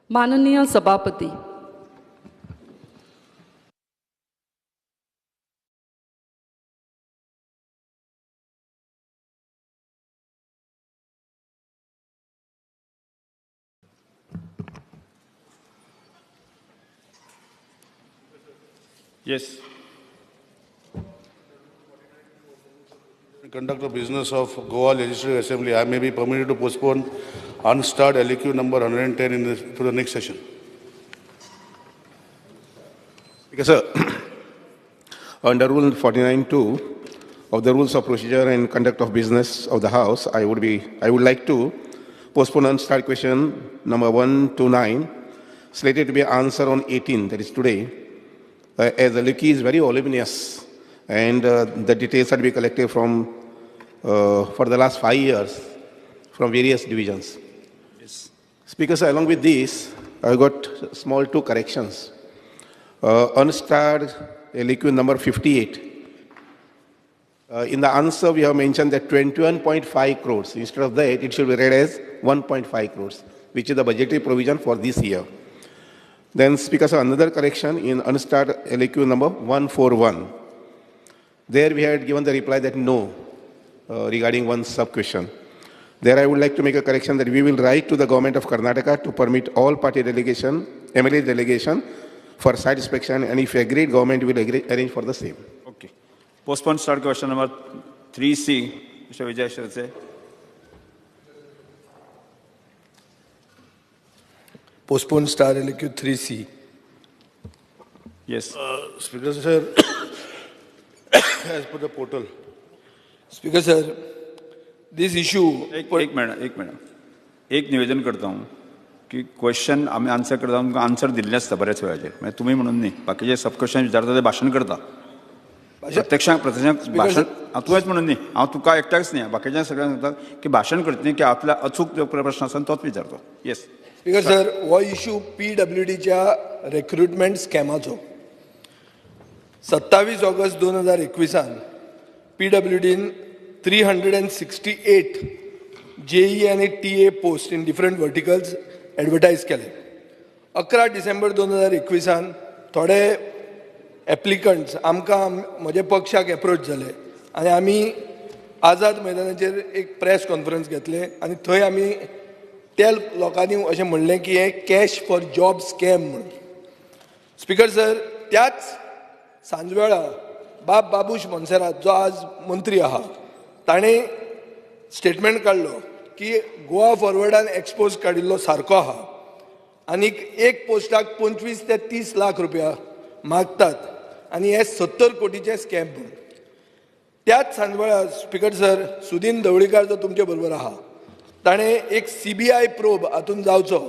माननीय सभापती, Yes. Conduct of business of Goa Legislative Assembly, I may be permitted to postpone unstarred LEQ number 110 to the next session. Because under Rule 49(2) of the Rules of Procedure and Conduct of Business of the House, I would like to postpone unstarred question number 1 to 9, slated to be answered on 18, that is today, as the LEQ is very voluminous and the details are to be collected from for the last 5 years from various divisions. Yes. Speaker, sir, along with this, I've got small 2 corrections. Unstarred LEQ number 58. In the answer, we have mentioned that 21.5 crores. Instead of that, it should be read as 1.5 crores, which is the budgetary provision for this year. Then, Speaker, sir, another correction in unstarred LEQ number 141. There we had given the reply that no, regarding one sub-question. There I would like to make a correction that we will write to the government of Karnataka to permit all party delegation, MLA delegation for site inspection, and if agreed, government will arrange for the same. Okay. Postpone start question number 3C. Mr. Vijay Shirse. Postpone star LEQ 3C. Yes. Speaker, sir, as per the portal. Speaker sir, this issue. एक minute एक निवेदन करता हूँ की question आम्ही answer करता तुमकां answer दिल्ले आसता बऱ्याच वेळाचेर मागीर तुमी म्हणून न्ही बाकीचे सब क्वेश्चन विचारता ते भाशण करता प्रत्यक्षांक भाशण तुवेंच म्हणून न्ही हांव तुका एकट्याकच न्ही बाकीच्या सगळ्यांक सांगता की भाशण करतना की आपल्या अचूक जो प्रश्न आसा तोच विचारतो. येस. स्पीकर सर, हो इश्यू PWDच्या रिक्रुटमेंट स्कॅमाचो 27 ऑगस्ट 2021 PWDन 368 JE आणि TA post in different verticals advertise केले. 11 डिसेंबर 2021 थोडे एप्लिकंट्स आमकां म्हज्या पक्षाक एप्रोच जाले आनी आमी आझाद मैदानाचेर एक प्रेस कॉन्फरन्स घेतले आनी थंय आमी त्या लोकांनी अशें म्हणलें की हे कॅश फॉर जॉब स्कॅम म्हणून. स्पीकर सर, त्याच सांजवेळा बाबूश मोन्सेरात जो आज मंत्री आहा ताणें स्टेटमेंट काडलो की गोवा फॉरवर्डान एक्सपोज काडिल्लो सारको आहा आनी एक पोस्टाक 25 ते 30 लाख रुपया मागतात आनी हे 70 कोटीचे स्कॅम म्हणून. त्याच सांजवेळा स्पीकर सर, सुदीन ढवळीकार जो तुमचे बरोबर आहा ताणें एक CBI प्रोब हातून जावचो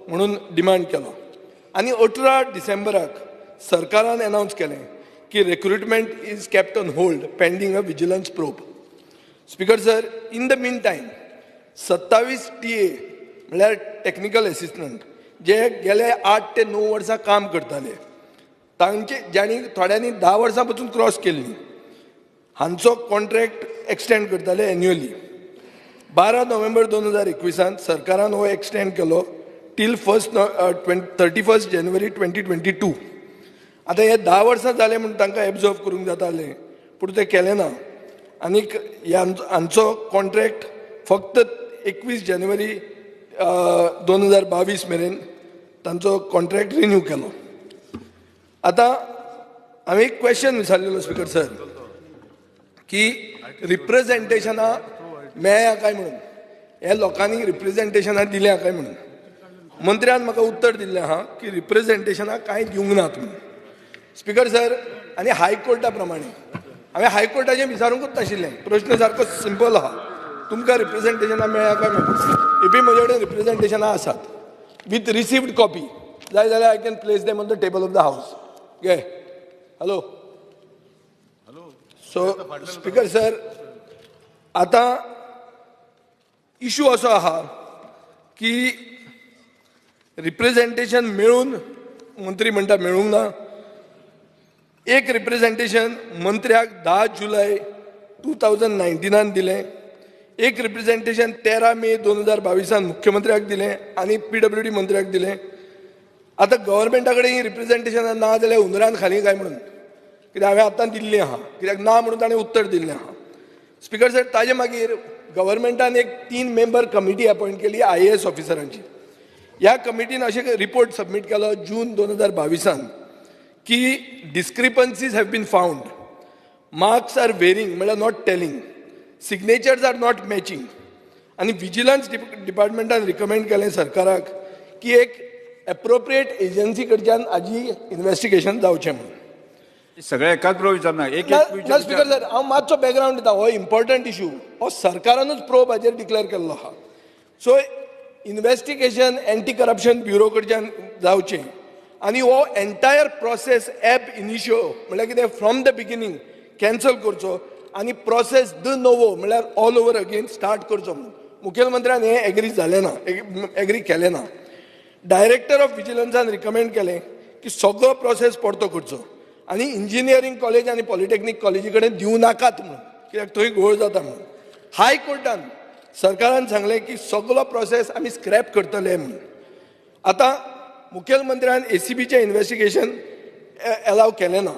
म्हणून डिमांड केलो आनी 18 डिसेंबराक सरकारान अनावन्स केलें की recruitment is kept on hold pending a vigilance probe. Speaker sir, in the mean time 27 TA म्हळ्यार टेक्निकल असिस्टंट जे गेले 8 ते 9 वर्सां काम करताले तांचे ज्यांनी थोड्यांनी 10 वर्सां पासून क्रॉस केल्ली हांचो कॉन्ट्रॅक्ट एक्सटेंड करताले एन्युअली. 12 नोव्हेंबर 2021 सरकारान हो एक्सटेंड केलो टील 31 जानेवारी 2022. आतां हे 10 वर्सां जाले म्हूण तांकां एब्जॉर्व करूंक जातालें पूण तें केलें ना आनीक हांचो कॉन्ट्रॅक्ट फक्त 21 जानेवारी 2022 मेरेन तांचो कॉन्ट्रॅक्ट रिन्यू केलो. आतां हांवें एक क्वेश्चन विचारलेलो स्पीकर सर की रिप्रेझेंटेशनां मेळ्ळ्या काय म्हणून, हे लोकांनी रिप्रेझेंटेशनां दिल्या काय म्हणून. मंत्र्यान म्हाका उत्तर दिल्लें आहा की रिप्रेझेंटेशनां कांय दिवंक नात म्हणून. स्पीकर सर, आनी हायकोर्टा प्रमाणे हांवें हायकोर्टाचें विचारूंकूच नाशिल्लें, प्रश्न सारको सिंपल आहा, तुमकां रिप्रेझेंटेशनां मेळ्ळ्या काय म्हणून. इपी म्हजे कडेन रिप्रेझेंटेशनां आसात विथ रिसिव्ड कॉपी, जाय जाल्यार I can place them on the table of the हावस. घे. हॅलो. सो स्पीकर सर, आतां इश्यू असो आहा की रिप्रेझेंटेशन मेळून मंत्री म्हणटा मेळूंक ना. एक रिप्रेझेंटेशन मंत्र्याक 10 जुलय 2019 दिलें, एक रिप्रेझेंटेशन 13 मे 2022 मुख्यमंत्र्याक दिलें आनी PWD मंत्र्याक दिलें आतां गव्हर्मेंटा कडेन रिप्रेझेंटेशन ना जाल्यार हुंदरान खाली काय म्हणून कित्याक हांवें आतां दिल्ली आहा कित्याक ना म्हणून ताणें उत्तर दिल्लें आहा. स्पिकर साहेब ताजे मागीर गव्हर्मेंटान एक 3 मेंबर कमिटी अपॉयंट केली IAS ऑफिसरांची. ह्या कमिटीन अशें रिपोर्ट सबमीट केलो जून 2022 की discrepancies have been found, marks are varying म्हळ्यार not tallying, signatures are not matching, आनी विजिलन्स डिपार्टमेंटान रिकमेंड केलें सरकाराक की एक एप्रोप्रिएट एजन्सी कडच्यान हाजी इन्व्हेस्टिगेशन जावचें म्हणून. सगळे एकाच बरोबर विचारना एक ना विचार स्पिकर सर हांव मातसो बॅकग्रावंड दिता. हो इम्पॉर्टंट इशू हो सरकारानूच प्रोब हाजेर डिक्लेअर केल्लो आहा. So investigation anti corruption bureau कडच्यान जावचें आनी हो एंटायर प्रोसेस ॲप इनिशियो म्हळ्यार कितें फ्रॉम द बिगिनींग कॅन्सल करचो आनी प्रोसेस द नोवो म्हळ्यार ऑल ओवर अगेन स्टार्ट करचो म्हणून मुखेलमंत्र्यान हें एग्री जालें ना, एग्री केलें ना. डायरेक्टर ऑफ विजिलन्सान रिकमेंड केलें की सगळो प्रोसेस परतो करचो आनी इंजिनियरींग कॉलेज आनी पॉलिटेक्नीक कॉलेजी कडेन दिवं नाकात म्हणून कित्याक थंय घोळ जाता म्हणून. हायकोर्टान सरकारान सांगलें की सगळो प्रोसेस आमी स्क्रॅप करतले म्हणून. आतां मुखेलमंत्र्यान ACBचें इन्व्हेस्टिगेशन एलाव केलें ना.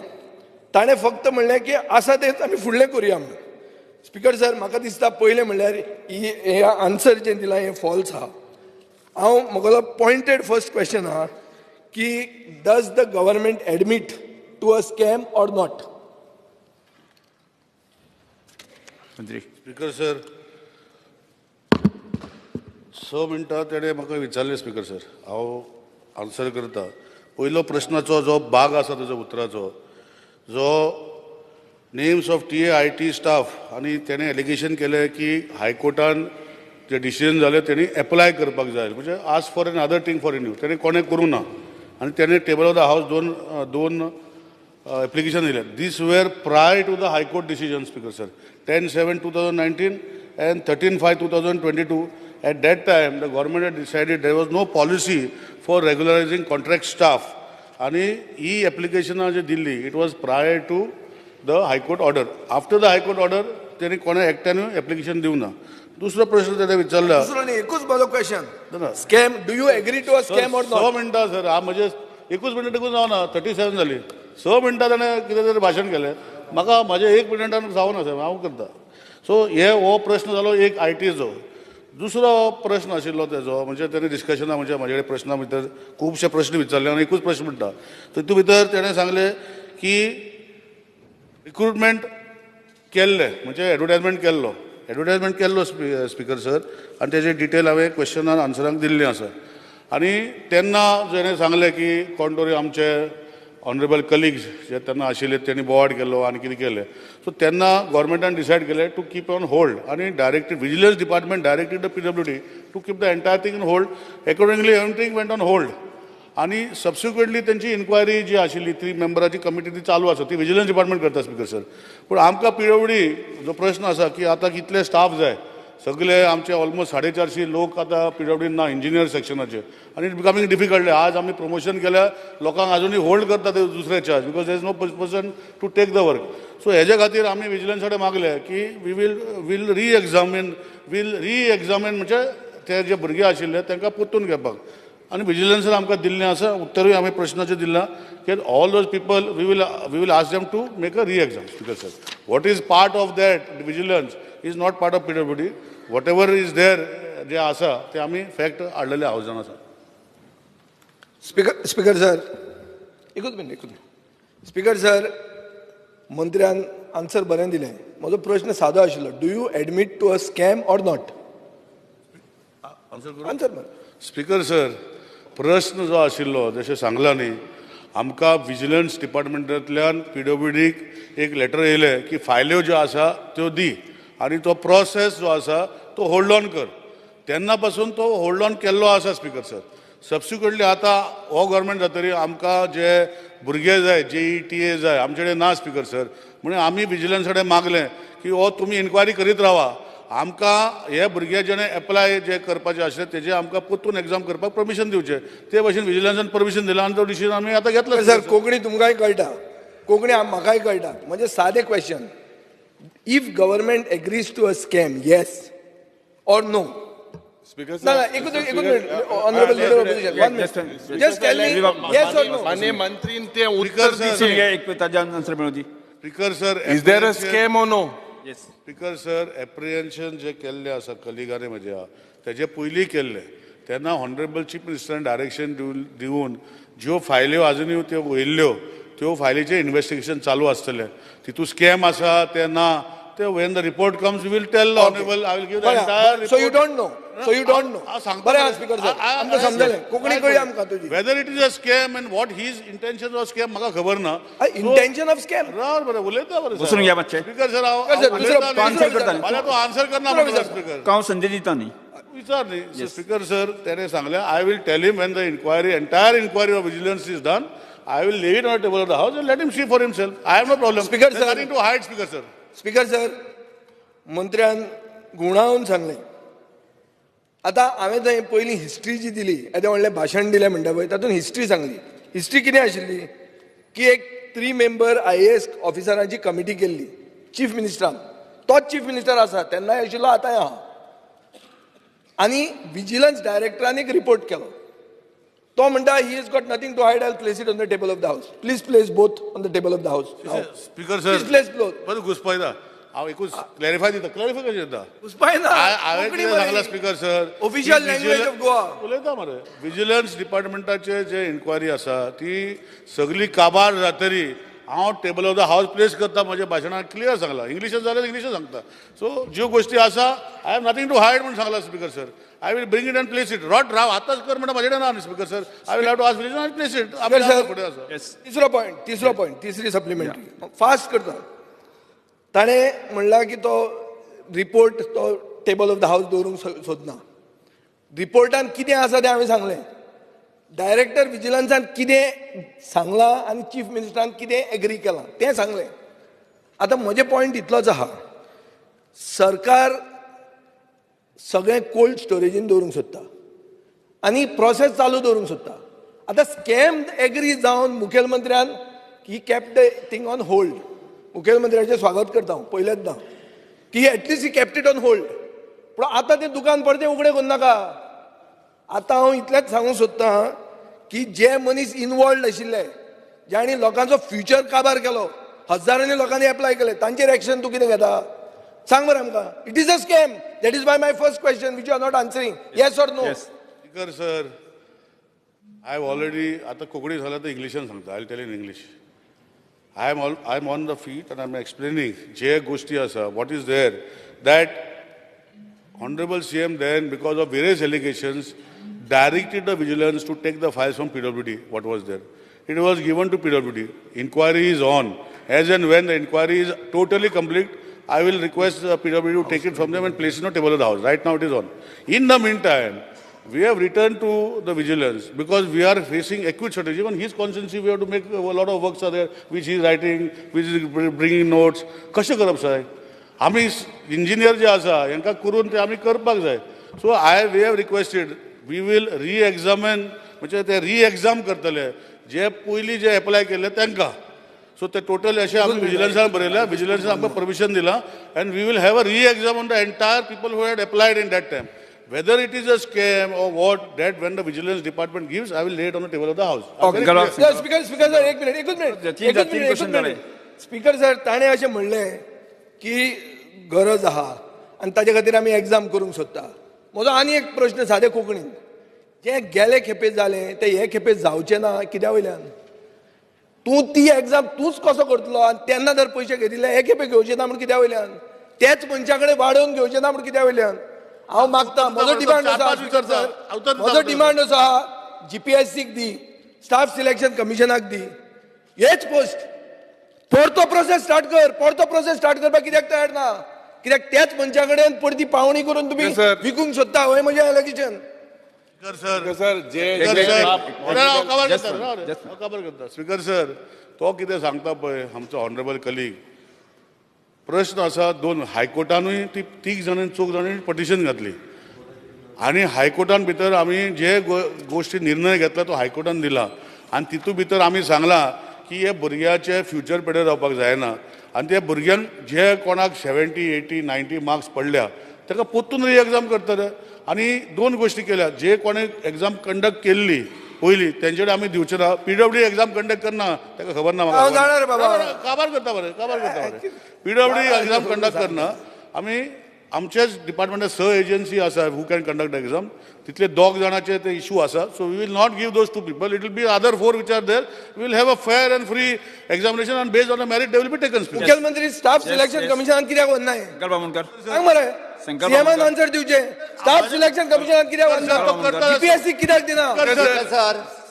ताणें फक्त म्हणलें की आसा तेच आमी फुडलें करुया म्हणून. स्पिकर सर म्हाका दिसता पयलें म्हणल्यार हें आन्सर जें दिलां हें फॉल्स आहा. म्हगेलो पॉयंटेड फर्स्ट क्वेश्चन आहा की does the government admit to a scam or not? मंत्री स्पीकर सर, 6 मिनटां तेणें म्हाका विचारलें स्पीकर सर, हांव आन्सर करता. पयलो प्रश्नाचो जो भाग आसा ताजो उतराचो, जो names of TA IT staff आनी तेणें एलिगेशन केलें की हायकोर्टान जे डिसिजन जालें तेणी एप्लाय करपाक जाय म्हणजे ask for an other thing for renew, तेणें कोणें करूं ना आनी तेणें टेबल ऑफ द हावस दोन एप्लिकेशन दिले. These were prior to the High Court decision speaker sir, 10/7/2019 and 13/5/2022. At that time, the government had decided there was no policy for regularizing contract staff. And this application was Delhi. It was prior to the High Court order. After the High Court order, त्यांनी कोणा एकट्याने application दिवं ना. दुसरो प्रश्न त्याने विचारला. दुसरो न्ही, एकूच माझो question. Scam, do you agree to a scam or not? 6 मिनटां सर, हा म्हणजे 21 मिनटां टिकून जावना, 37 जाली. 6 मिनटां ताणें कितें तरी भाशण केलें. म्हाका म्हाजे 1 मिनटान जावना सर, हांव करता. सो हो प्रश्न जालो एक ITचो. दुसरो प्रश्न आशिल्लो तेजो म्हणजे तेणें डिस्कशना म्हणजे म्हाजे कडेन प्रश्ना भितर खुबशे प्रश्न विचारले आनी एकूच प्रश्न म्हणटा. तितूंत भितर तेणें सांगलें की रिक्रुटमेंट केल्ले म्हणजे एडवर्टायजमेंट केल्लो स्पीकर सर आनी तेजे डिटेल हांवें क्वेश्चनान आन्सरांक दिल्लें आसा. आनी तेन्ना जेणें सांगलें की कोण तरी आमचे ऑनरेबल कलिग्स जे तेन्ना आशिल्ले त्यांनी बोवाड केलो आनी कितें केलें. सो तेन्ना गव्हर्मेंटान डिसायड केलें टू कीप ऑन होल्ड आनी directed vigilance department directed the PWD to keep the entire thing in hold. Accordingly everything went on hold आनी सबसिक्वेंटली त्यांची इन्क्वायरी जी आशिल्ली 3 मेंबराची कमिटी ती चालू आसा, ती विजिलन्स डिपार्टमेंट करता स्पीकर सर. पूण आमकां PWD जो प्रश्न आसा की आतां कितले स्टाफ जाय, सगळे आमचे ऑलमोस्ट 450 लोक आतां PWD ना इंजिनियर सेक्शनाचे आनी इट बिकमिंग डिफिकल्ट. आज आमी प्रमोशन केल्या लोकांक अजुनूय होल्ड करता ते दुसरे charge because there is no person to take the work. So हेजे खातीर आमी विजिलन्स कडेन मागले की वील री एग्जामीन म्हणजे ते जे भुरगे आशिल्ले तांकां परतून घेवपाक. आनी विजिलन्सान आमकां दिल्लें आसा, उत्तरूय आमी प्रश्नाचें दिलां की all those people we will ask them to make a re exam speaker sir. What is part of that vigilance is not part of PWD. Whatever is there जे आसा ते आमी फॅक्ट हाडलेले हांव जाण आसा. स्पीकर सर, एकूच minute. Speaker sir, मंत्र्यान आन्सर बरें दिलें. म्हजो प्रश्न सादो आशिल्लो, do you admit to a scam or not? Answer speaker sir, प्रश्न जो आशिल्लो जशें सांगला न्ही, आमकां विजिलन्स डिपार्टमेंटांतल्यान PWDक एक लेटर येयलें की फायल्यो ज्यो आसा त्यो दी आनी तो प्रोसेस जो आसा तो होल्ड ऑन कर. तेन्ना पासून तो होल्ड ऑन केल्लो आसा स्पीकर सर. सबसिक्वेंटली आतां हो गव्हर्मेंट जातरी आमकां जे भुरगे जाय JEE TA जाय आमचे कडेन ना स्पीकर सर. म्हणून आमी विजिलन्स कडेन मागलें की हो तुमी इन्क्वायरी करीत रावा. आमकां हे भुरगे जेणे एप्लाय जे करपाचे आशिल्ले तेजे आमकां परतून एग्जाम करपाक परमिशन दिवचें. ते भशेन विजिलन्सान परमिशन दिलां आनी तो डिसिजन आमी आतां घेतलो. सर, कोंकणी तुमकांय कळटा, कोंकणी म्हाकाय कळटा. म्हणजे सादे question, if government agrees to a scam, yes or no, Speaker, No, एकूच minute honourable leader opposition 1 minute just tell me yes or no माननीय मंत्रीन ते उत्तर Speaker, sir. दिले. एक ताज्या आन्सर मिळवती. Speaker sir Is there a scam or no? Speaker sir apprehension जे केल्ले आसा कलिगांनी म्हज्या तेजे पयलीं केल्ले तेन्ना हॉनरेबल चीफ मिनिस्टरान डायरेक्शन दिवन ज्यो फायल्यो आजुनूय त्यो वयल्ल्यो त्यो फायलीचें इन्व्हेस्टिगेशन चालू आसतलें तितून स्कॅम आसा ते ना ते when the report comes we will tell honourable I will give the entire so you don't know बरें आहा स्पीकर सर आमकां समजलें कोंकणी कळ्ळी आमकां तुजी whether it is a scam and what his intention was scam म्हाका खबर ना इंटेंशन ऑफ स्कॅम बरें उलयता बरें बसून घ्या मातशें. स्पीकर सर दुसरो answer करता न्ही. फाल्यां तूं आन्सर करना म्हणटा स्पीकर हांव संधी दिता न्ही. विचार न्ही स्पीकर सर तेणे सांगलें I will tell him when the inquiry entire inquiry of vigilance is done I will leave it on the table of the house and let him see for himself I have no problem Speaker, sir. Nothing to hide speaker sir speaker sir मंत्र्यान गुणावून सांगलें आतां हांवें थंय पयलीं history जी दिली येदें व्हडलें भाशण दिलें म्हणटा पळय तातूंत हिस्ट्री सांगली हिस्ट्री कितें आशिल्ली की एक 3 मेंबर IAS ऑफिसरांची कमिटी केल्ली चीफ मिनिस्टरान तोच चीफ मिनिस्टर आसा तेन्नाय आशिल्लो आतांय आहा आनी विजिलन्स डायरेक्टरान एक रिपोर्ट केलो तो म्हणटा he is got nothing to hide I place it on the table of the house please place both on the table of the house speaker please sir place both बरें घुसपयता हांव एकूच clarify दिता clarify कशें दिता उस्पायना हांवें कितें सांगलां speaker sir official language of Goa उलयता मरे विजिलन्स डिपार्टमेंटाचे जे इन्क्वायरी आसा ती सगळी काबार जातरी हांव table of the house place करता म्हज्या भाशणांत क्लियर सांगलां इंग्लिशान जाल्यार इंग्लिशान सांगता सो ज्यो गोश्टी आसा I have nothing to hide म्हणून सांगला speaker sir I will bring it and place it रॉट राव आतांच कर म्हणटा म्हाजे कडेन ना न्ही speaker sir I will have to ask vigilance and place it फुडें आसा तिसरो पॉयंट तिसरी सप्लिमेंटरी फास्ट करता ताणें म्हणला की तो रिपोर्ट तो टेबल ऑफ द हाऊस दवरूंक सोदना रिपोर्टान कितें आसा तें हांवें सांगलें डायरेक्टर विजिलन्सान कितें सांगलां आनी चीफ मिनिस्टरान कितें एग्री केलां तें सांगलें आतां म्हजे पॉयंट इतलोच आहा सरकार सगळें कोल्ड स्टोरेजीन दवरूंक सोदता आनी प्रोसेस चालू दवरूंक सोदता आतां स्कॅम एग्री जावन मुखेलमंत्र्यान he kept the thing on hold मुखेलमंत्र्याचें स्वागत करता हांव पयलेचदां की at least he kept it on hold पूण आतां तें दुकान परतें उगडें करूं नाका आतां हांव इतलेंच सांगूंक सोदतां की जे मनीस इनवॉल्ड आशिल्ले ज्यांनी लोकांचो फ्युचर काबार केलो हजारांनी लोकांनी एप्लाय केले तांचेर एक्शन तूं कितें घेता सांग बरें आमकां it is a scam that is my first question which you are not answering yes or no speaker sir I have already आतां कोंकणी जाल्यार तर इंग्लिशान सांगता I tell in English I am on the feet and I am explaining जे गोश्टी आसा what is there that Honorable CM then, because of various allegations, directed the vigilance to take the files from PWD, what was there. It was given to PWD. Inquiry is on. As and when the inquiry is totally complete, I will request PWD to take it from them and place it on the table of the house. Right now it is on. In the meantime, we have returned to the vigilance because we are facing acute shortage. Even his constituency, we have to make a lot of works are there, which he is writing, which is bringing notes. कशें करप साहेब आमी engineer जे आसा हांकां करून ते आमी करपाक जाय so we have requested we will reexamine म्हणजे ते रिएक्झाम करतले जे पयलीं जे एप्लाय केल्ले तांकां सो ते टोटल अशें आमी विजिलन्सान बरयल्या विजिलन्सान आमकां परमिशन दिलां and we will have a reexam on the entire people who had applied in that time whether it is a scam or what that when the vigilance department gives I will lay it on the table of the house. Speaker sir एक minute speaker sir ताणें अशें म्हणलें की गरज आहा आनी ताजे खातीर आमी एग्जाम करूंक सोदता म्हजो आनी एक प्रश्न सादे कोंकणीन जे गेले खेपे जालें ते हे खेपे जावचें ना कित्या वयल्यान तूं ती एग्जाम तूंच कसो करतलो आनी तेन्ना जर पयशे घेतिल्ले हे खेपे घेवचे ना म्हण कित्या वयल्यान तेच मनशा कडेन वाडोवन घेवचे ना म्हण कित्या वयल्यान हांव मागता म्हजो डिमांड आसा स्पीकर सर म्हजो डिमांड आसा GPSCक दी स्टाफ सिलेक्शन कमिशनाक दी हेच पोस्ट परतो प्रोसेस स्टार्ट करपाक कित्याक तयार ना कित्याक तेच मनशा कडेन परती पावणी करून तुमी विकूंक सोदता हय म्हजें एलिगेशन स्पीकर सर तो कितें सांगता पळय आमचो ऑनरेबल कलीग प्रश्न आसा दोन हायकोर्टानूय ती 3 जाणांनी 4 जाणांनी पटिशन घातली आनी हायकोर्टान भितर आमी जे गोश्टी निर्णय घेतला तो हायकोर्टान दिला आनी तितून भितर आमी सांगला की हे भुरग्याचे फ्युचर पेड्यार जावपाक जायना आनी त्या भुरग्यांक जे कोणाक 70, 80, 90 मार्क्स पडल्या ताका परतून री एग्जाम करतले आणि 2 गोष्टी केल्या. जे कोणी एक्झाम कंडक्ट केल्ली पयली तेंचेकडे आमी दिवचे ना. PWD एक्झाम कंडक्ट करना ताका खबर ना हांव जाणार बाबा. काबार करता बरें PWD एक्झाम कंडक्ट करना. आमी आमचेच डिपार्टमेंटात एजन्सी आसा हू कॅन कंडक्ट एक्झाम. तितले 2 जाणांचे ते इशू आसा. So we will not give those 2 people. It will be other 4 which are there. We will have a fair and free examination and based on a merit they will be taken. मुखेलमंत्री staff selection कमिशनान कित्याक वन्नाय? शंकर बामणकर सांग मरे. सीएमान answer दिवचे. Staff selection कमिशनान कित्याक वन्ना? GPSC कित्याक दिना?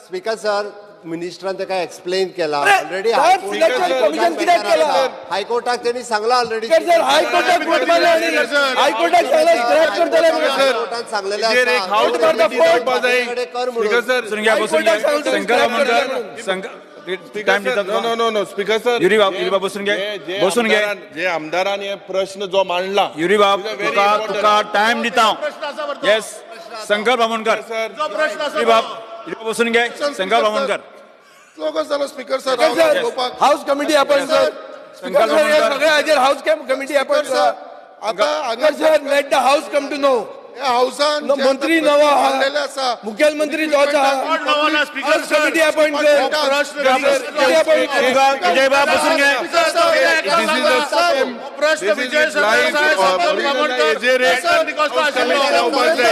स्पीकर सर मिनिस्टरान ताका एक्सप्लेन केला अरे, ऑलरेडी स्टाफ सिलेक्शन कमिशन कित्याक केला? हायकोर्टाक त्यांनी सांगला ऑलरेडी सर हायकोर्टाक कोर्ट मारला आणि हायकोर्टाक सांगला स्क्रॅप करतले म्हणून. हायकोर्टान सांगलेले हेजेर एक हाऊस Court मारता कमिटी court. जावपा जाय. कर स्पीकर म्हणून सर बसून घ्या बसून घ्या शंकर बामणकर टाइम दितात no no no no speaker sir Yuri बाब बसून घे बसून घे जे आमदारान हे प्रश्न जो मांडला युरी बाब तुका टाइम दिता येस शंकर बामणकर युरी बाब बसून घे Shankar Bamankar speaker sir house committee appoint sir. Speaker sir हे सगळे हाजेर हाऊस कमिटी अपॉइंट सर. आता sir let the house come to know. हाऊसान मंत्री नवा आहा. मुखेलमंत्री जोचा आहा. हाऊस कमिटी अपॉइंट कर. विजय बाब बसून घे प्रश्न विजय हेजेर एक हाऊस कमिटी जावपा जाय.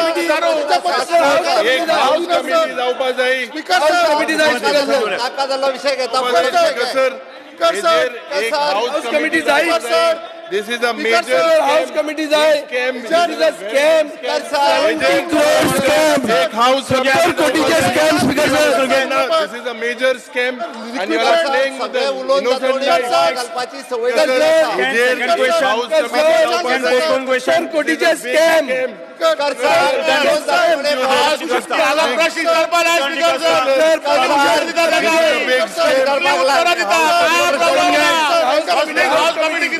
एक हाऊस कमिटी जावपा जाय. हाऊस कमिटी जाय स्पीकर सर. नाका जाल्लो विषय घेता स्पीकर सर हेजेर एक हाऊस कमिटी जाय. This is a sir major house committee जाय. scam. This is a scam. 70 crore scam. एक house 70 कोटीचे scam speaker sir. This is a major scam and you are playing with सगळे the उलोवन innocent जातोडी lives. घालपाची सवय sir, लागल्या. हेजेर Second question. House committee जावपा जाय. postpone question कोटीचे स्कॅम. कर सर, उलोवन जातोडी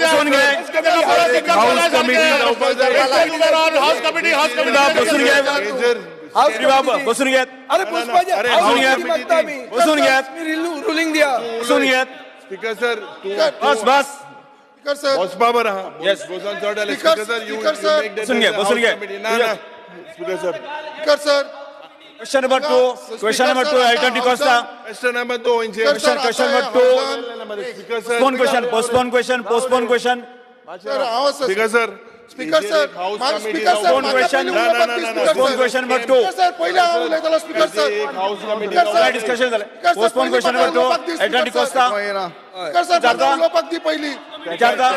बसून घे हाऊस कमिटी जावपा जाय. बसून घे युरी बाब बसून घे अरे पुष्पाजी अरे, हाऊस हाऊस कमिटी कमिटी मागता आम्ही. बसून घ्या. रुलिंग द्या. बसून घे स्पीकर सर बस बस वचपा बरं हा. Yes. Gosan चढाले. Speaker sir you make that बसून घे, बसून घे. House committee. ना ना speaker sir question number 2 question number 2 item D'Costa question number 2 इंचे question number 2 speaker sir postpone question speaker sir speaker sir house माझं committee speaker sir Postpone question. ना ना ना ना पोस्टपोन क्वेश्चन नंबर 2 सर पहिले उलयतालो स्पीकर सर एक house committee काय डिस्कशन झालं postpone question number 2 item D'Costa speaker sir विचारता? उलोवपाक दी पहिली विचारता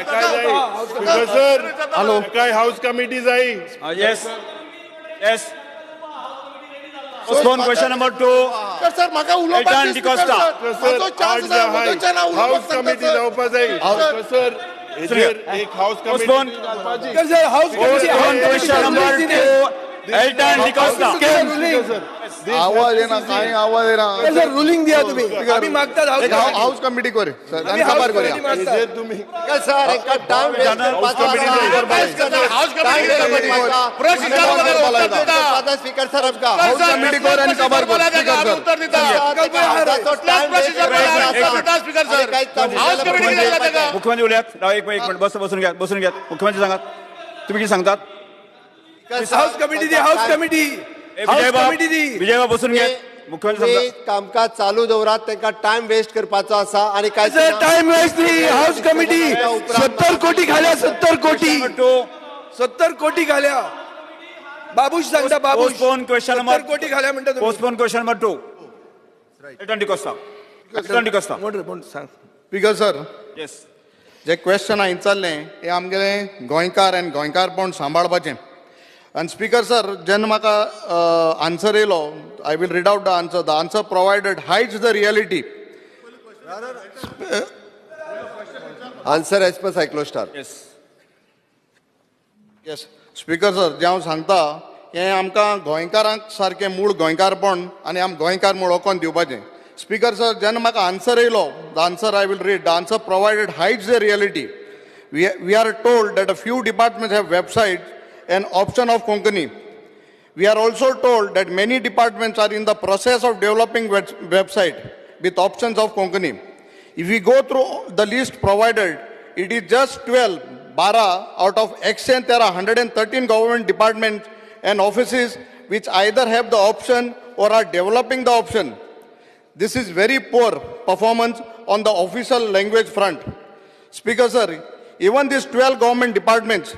स्पीकर सर हॅलो काय हाऊस कमिटी जाई yes yes postpone question number 2 speaker sir म्हाका उलोवपाक Aitan दी D'Costa. स्पीकर सर चान्स आसा उलोवपाक ना हाऊस उलोवपाक कमिटी सांगता जावपा जाई सर हेजेर एक house Postpone. Committee speaker sir house committee postpone question number 2 Alton D'Costa आवाज येना काही आवाज येना सर रुलिंग द्या तुम्ही. आम्ही मागतात हाऊस कमिटी. हाऊस कमिटी करे सर आम्ही हाऊस खबर कमिटी करूया मागतात. हेजेर तुम्ही स्पीकर सर एका टाइम वेस्ट करपाचो स्पीकर सर आमकां हाऊस कमिटी कर आणि खबर कर स्पीकर सर मुख्यमंत्री उलयात राव एक मिनिट बसून घ्या मुख्यमंत्री सांगा तुम्ही किती सांगतात हाऊस कमिटी दी. हाऊस कमिटी हाऊस कमिटी दी. विजय बाब बसून घ्या मुख्यमंत्री तुम्ही सांगतात कामकाज चालू दवरात तांकां टाइम वेस्ट करपाचो आसा आणि काय सर टाइम वेस्ट दी. हाऊस कमिटी 70 कोटी घाल्या 70 कोटी 70 कोटी घाल्या. बाबूश सांगता बाबूश पोस्टपोन क्वेश्चन 70 नंबर कोटी घाल्या म्हणता तुम्ही. Postpone question number 2 Alton D'Costa मोठं सांग. स्पीकर सर येस जे क्वेश्चन हांवें विचारलें हे आमगेले गोंयकार आनी गोंयकारपण सांबाळपाचें आनी स्पीकर सर जेन्ना म्हाका आन्सर येयलो I will read out the answer provided hides the reality answer as per सायक्लोस्टार. येस येस स्पीकर सर जें हांव सांगता हें आमकां गोंयकारांक सारकें मूळ गोंयकारपण आनी आम गोंयकार म्हूण ओळखोन दिवपाचें. स्पीकर सर जेन्ना म्हाका आन्सर येयलो the answer I will read the answer provided hides the reality. We are told that a few departments have websites an option of Konkani. We are also told that many departments are in the process of developing website with options of Konkani. If we go through the list provided, it is just 12 out of 113 government departments and offices which either have the option or are developing the option. This is very poor performance on the official language front. Speaker sir, even these 12 government departments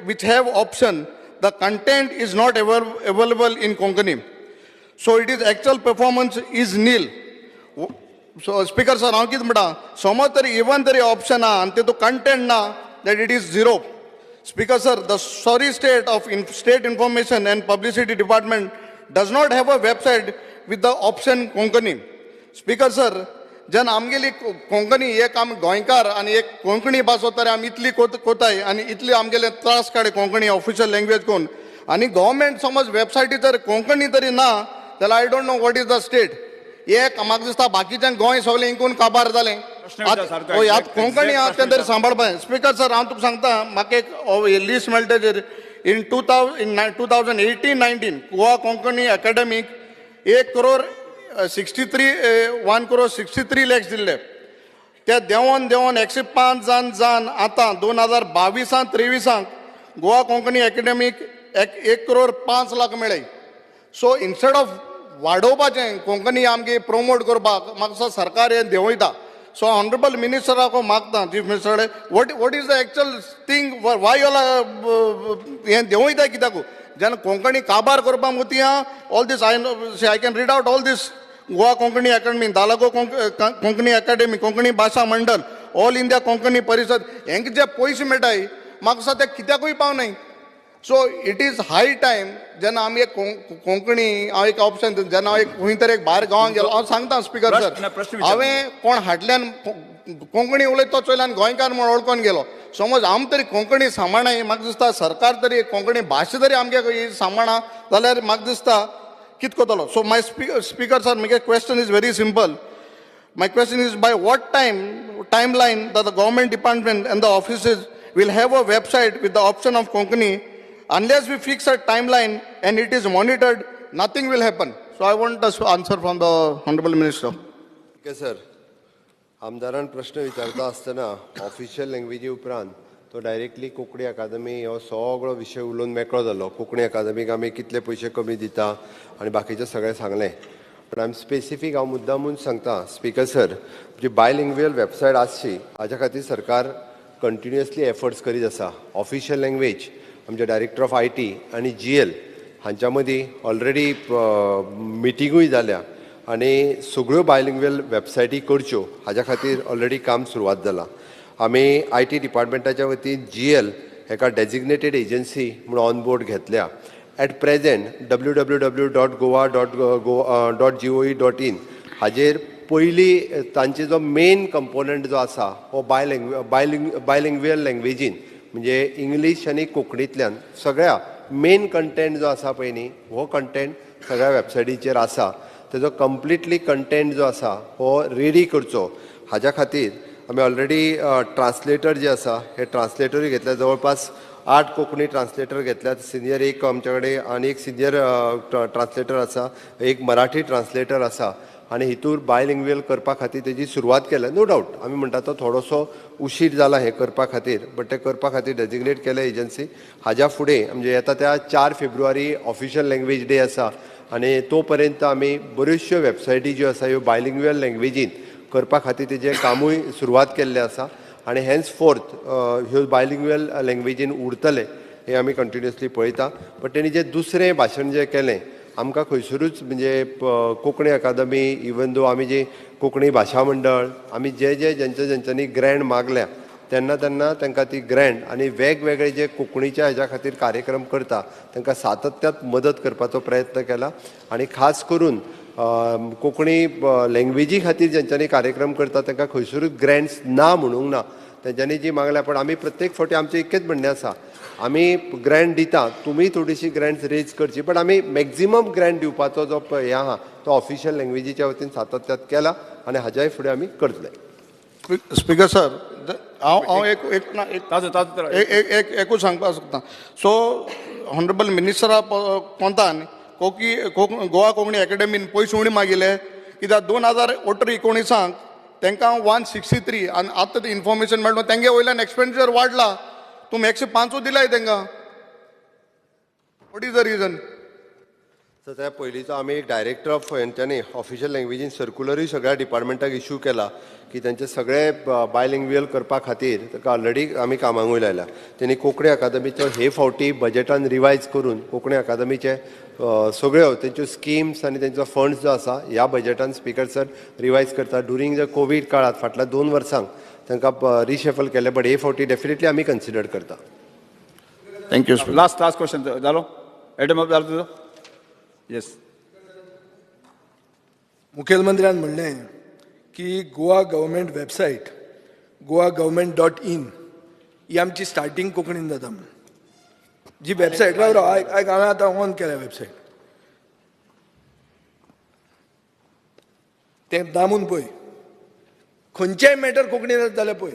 which have option, the content is not available in Konkani. So it is actual performance is nil. So Speaker sir, हांव कितें म्हणटा, समज तरी even तरी option आहा आनी तेतूं content ना, that it is zero. Speaker sir, the sorry state of State Information and Publicity Department does not have a website with the option Konkani. Speaker sir, जेन आमगेली कोंकणी एक आमी गोंयकार आनी एक कोंकणी भास तरी आमी इतली कोताय आनी इतली आमगेले त्रास काडे कोंकणी ऑफिशियल लँग्वेज कोण आनी गव्हर्मेंट समज वेबसायटी जर कोंकणी तरी ना जाल्यार I don't know what is the state. एक म्हाका दिसता बाकीच्यान गोंय सगळें इंकून काबार जालें. ह्यात कोंकणी आहा तें तरी सांबाळपाक. स्पीकर सर हांव तुका सांगता, म्हाका एक लिस्ट मेळटा तेजेर in 2018-19 Goa Konkani academic 1 crore 63 lakhs दिल्ले. ते देंवन 105 जान आतां 2022-23 Goa Konkani academic 1 crore 5 lakh मेळ्ळे. सो इन्स्टेड ऑफ वाडोवपाचें कोंकणी आमगे प्रमोट करपाक म्हाका दिसता सरकार हें देंवयता. सो ऑनरेबल मिनिस्टराक मागता, chief minister, what is the actual thing, why योला हें देंवयता कित्याक जेन्ना कोंकणी काबार करपाक वती all these I can read out all these Goa Konkani Academy, Dalgado Konkani Academy, Konkani भाशा मंडळ, ऑल इंडिया कोंकणी परिशद, हेंकां जे पयशे मेळटाय म्हाका दिसता ते कित्याकूय पावनाय. So it is high time जेन्ना आमी एक कोंकणी हांव एक ऑप्शन जेन्ना हांव खंय तरी एक भायर गांवांत गेलो, हांव सांगता स्पीकर सर, हांवें कोण हाटल्यान कोंकणी उलयता तो चोयल्यान गोंयकार म्हूण वळखून गेलो. समज आमी तरी कोंकणी सांबाळनाय, म्हाका दिसता सरकार तरी कोंकणी भाशा तरी आमगे सांबाळना जाल्यार म्हाका दिसता कित कोतलो. सो माय स्पीकर सर, म्हगे question is very simple. My question is, by what timeline that the government department and the offices will have a website with the option of Konkani? Unless we fix a timeline and it is monitored, nothing will happen. So I want an answer from the Honorable Minister. Okay sir, आमदारान प्रश्न विचारता आसतना official लँग्वेजी उपरांत तो directly Konkani अकादमी हो सगळो विशय उलोवन मेकळो जालो. कोंकणी अकादमीक आमी कितले पयशे कमी दिता आनी बाकीचें सगळें सांगलें. पण आमी स्पेसिफीक हांव मुद्दामून सांगता स्पीकर सर, जी बायलिंग्युअल वेबसायट आसची हाच्या खातीर सरकार कंटिन्युअसली एफर्ट्स करीत आसा. ऑफिशियल लँग्वेज आमचे डायरेक्टर ऑफ IT आनी GL हांच्या मदीं ऑलरेडी मिटिंगूय जाल्या आनी सगळ्यो बायलिंग्युअल वेबसायटी करच्यो हाच्या खातीर ऑलरेडी काम सुरवात जाला. आमी IT डिपार्टमेंटाच्या वतीन GL हेका डेजिग्नेटेड एजन्सी म्हणून ऑन बोर्ड घेतल्या. एट प्रेझेंट www.goa.gov.in हाजेर पयली तांचे जो मेन कंपोनंट जो आसा हो बायलिंग्युअल लँग्वेजीन म्हणजे इंग्लीश आनी कोंकणींतल्यान सगळ्या मेन कंटेंट जो आसा पळय न्ही हो कंटेंट सगळ्या वेबसायटीचेर आसा. तेजो कंप्लिटली कंटेंट जो आसा हो रेडी करचो हाच्या खातीर आमी ऑलरेडी ट्रान्सलेटर जे आसा हे ट्रान्सलेटरूय घेतल्या. जवळपास 8 कोंकणी ट्रान्सलेटर घेतल्यात. सिनियर एक आमचे कडेन आनी एक सिनियर ट्रान्सलेटर आसा, एक मराठी ट्रान्सलेटर आसा आनी हितूर बायलिंग्युअल करपा खातीर तेजी सुरवात केल्या. नो डावट आमी म्हणटा तो थोडोसो उशीर जाला हे करपा खातीर, बट ते करपा खातीर डेजिग्नेट केल्या एजन्सी. हाज्या फुडें म्हणजे येता त्या 4 फेब्रुवारी ऑफिशियल लँग्वेज डे आसा आनी तो पर्यंत आमी बऱ्योचश्यो वेबसायटी ज्यो आसा ह्यो बायलिंग्युअल लँग्वेजीन करपा खातीर तेजें कामूय सुरवात केल्लें आसा आनी हेन्स फोर्थ ह्यो बायलिंग्युअल लँग्वेजीन उरतले हे आमी कंटिन्युअसली पळयता. बट तेणी जें दुसरें भाशण जें केलें आमकां खंयसरूच म्हणजे कोंकणी अकादमी, इवन दो आमी जी कोंकणी भाशा मंडळ आमी ज्यांच्यांनी ग्रँड मागल्या तेन्ना तांकां ती ग्रँड आनी वेगवेगळे जे कोंकणीच्या हेच्या खातीर कार्यक्रम करता तांकां सातत्यात मदत करपाचो प्रयत्न केला. आनी खास करून कोंकणी लँग्वेजी खातीर जेंच्यांनी कार्यक्रम करता तांकां खंयसरूच ग्रँड्स ना म्हणूंक ना. तेंच्यांनी जी मागल्या, पण आमी प्रत्येक फावटी आमचें एकच म्हणणें आसा, आमी ग्रँड दिता, तुमी थोडीशी ग्रँड्स रेज करची, बट आमी मॅक्झिमम ग्रँड दिवपाचो जो हें आहा तो ऑफिशियल लँग्वेजीच्या वतीन सातत्यात केला आनी हाज्याय फुडें आमी करतले. स्पीकर सर, हांव एकूच सांगपाक सोदतां. सो ऑनरेबल मिनिस्टरा कोंतान गोवा कोंकणी अकॅडमीन पयशे उणी मागिल्ले कित्याक 2018-19 तांकां 163 आनी आतां तें इन्फॉर्मेशन मेळटा तेंगे वयल्यान एक्सपेंडिचर वाडला. तुमी 105 दिलाय तांकां. What is the region? So त्या पयलींचो आमी एक डायरेक्टर ऑफ हेंच्यांनी ऑफिशियल लँग्वेजीन सर्क्युलरूय सगळ्या डिपार्टमेंटाक इश्यू केला की त्यांचे सगळे बायलिंग्युअल करपा खातीर ताका ऑलरेडी आमी कामांकूय लायला. त्यांनी कोंकणी अकादमीचो हे फावटी बजेटान रिवायज करून कोंकणी अकादमीचे सगळ्यो तेंच्यो स्किम्स आनी तेंचो फंड्स जो आसा ह्या बजेटान स्पीकर सर रिवायज करता. ड्युरींग द कोवीड काळात फाटल्या 2 वर्सांक तांकां रिशफल केले, बट हे फावटी डेफिनेटली आमी कन्सिडर करता. थँक्यू. लास्ट क्वेश्चन जालो एडम जालो तुजो. येस. मुखेलमंत्र्यान म्हणलें की गोवा गव्हर्मेंट वेबसायट goagov.in ही आमची स्टार्टिंग कोंकणीन जाता म्हणून. जी वेबसायट हांवें आतां ऑन केल्या वेबसायट, तें दामून पळय, खंयचेय मॅटर कोंकणीन जाता जाल्यार पळय.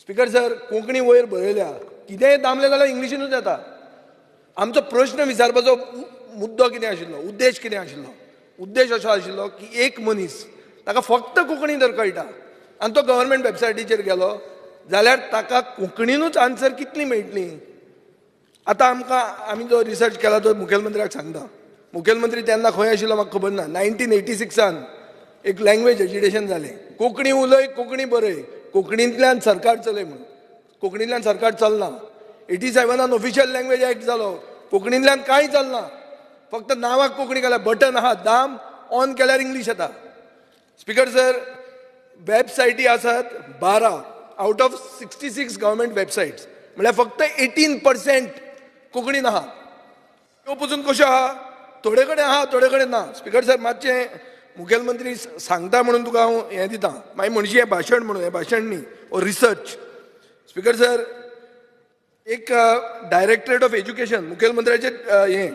स्पीकर सर, कोंकणी वयर बरयल्या, कितेंय दामलें जाल्यार इंग्लिशीनूच येता. आमचो प्रश्न विचारपाचो मुद्दो कितें आशिल्लो, उद्देश कितें आशिल्लो? उद्देश असो आशिल्लो की एक मनीस ताका फक्त कोंकणी जर कळटा आनी तो गव्हर्मेंट वेबसायटीचेर गेलो जाल्यार ताका कोंकणीनूच आन्सर कितली मेळटली? आतां आमी जो रिसर्च केला तो मुखेलमंत्र्याक सांगता. मुखेलमंत्री तेन्ना खंय आशिल्लो म्हाका खबर ना. 1986 एक लँग्वेज एज्युकेशन जालें. कोंकणी उलय, कोंकणी बरय, कोंकणींतल्यान सरकार चलय म्हणून. कोंकणींतल्यान सरकार चलना. 87 ऑफिशियल लँग्वेज एक्ट जालो, कोंकणींतल्यान कांय चलना. फक्त नांवाक कोंकणी घाल्या, बटन आहा, दाम ऑन केल्यार इंग्लीश येता. स्पीकर सर, वेबसायटी आसात 12 आउट ऑफ 66 गव्हर्मेंट वेबसायट्स, म्हळ्यार फक्त 18% कोंकणीन आहा. ह्यो पसून कश्यो आहा? थोडे कडेन आहा, थोडे कडेन ना. स्पीकर सर, मातशें मुखेलमंत्री सांगता म्हणून तुका हांव हें दितां. मागीर म्हणशी हें भाशण म्हणून, हें भाशण न्ही, ओ रिसर्च. स्पीकर सर, एक डायरेक्टरेट ऑफ एज्युकेशन मुखेलमंत्र्याचें हें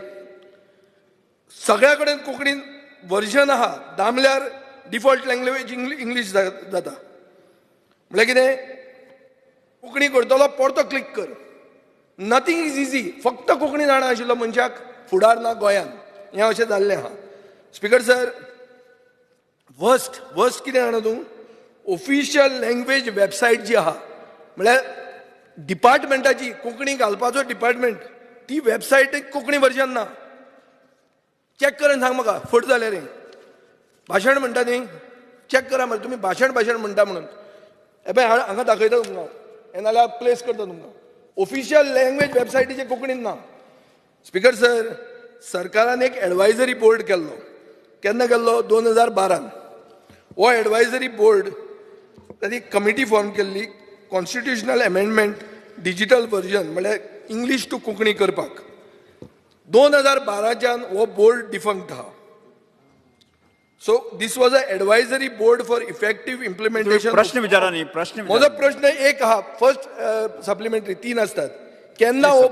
सगळ्या कडेन कोंकणीन वर्जन आहा, दामल्यार डिफॉल्ट लँग्वेज इंग्लीश जाता. म्हळ्यार कितें? कोंकणी करतलो, परतो क्लिक कर. Nothing is easy. फक्त कोंकणी जाणा आशिल्लो मनशाक फुडार ना गोंयान. हें अशें जाल्लें आहा. स्पीकर सर, वर्स्ट कितें जाणा तूं? ऑफिशियल लँग्वेज वेबसायट जी आहा, म्हळ्यार डिपार्टमेंटाची कोंकणी घालपाचो डिपार्टमेंट, ती वेबसायट कोंकणी वर्जन ना. चॅक करून सांग म्हाका, फट जालें रे. भाशण म्हणटा न्ही, चॅक करा मरे, तुमी भाशण म्हणटा म्हणून. हे पळय, हांगा दाखयता तुमकां, हे नाल्यार प्लेस करता तुमकां. ऑफिशियल लँग्वेज वेबसायटीचे कोंकणीन ना. स्पीकर सर, सरकारान एक एडवायझरी बोर्ड केल्लो. केन्ना केल्लो? 2012. हो एडवायझरी बोर्ड ताणी कमिटी फॉर्म केल्ली, कॉन्स्टिट्युशनल अमेंडमेंट डिजिटल वर्जन, म्हळ्यार इंग्लीश टू कोंकणी करपाक. 2012च्यान हो बोर्ड डिफंक्ट आहा. So this was a advisory board for effective implementation. प्रश्न विचारा न्ही, प्रश्न म्हजो प्रश्न एक आहा. फर्स्ट सप्लिमेंटरी 3 असतात. केन्ना हो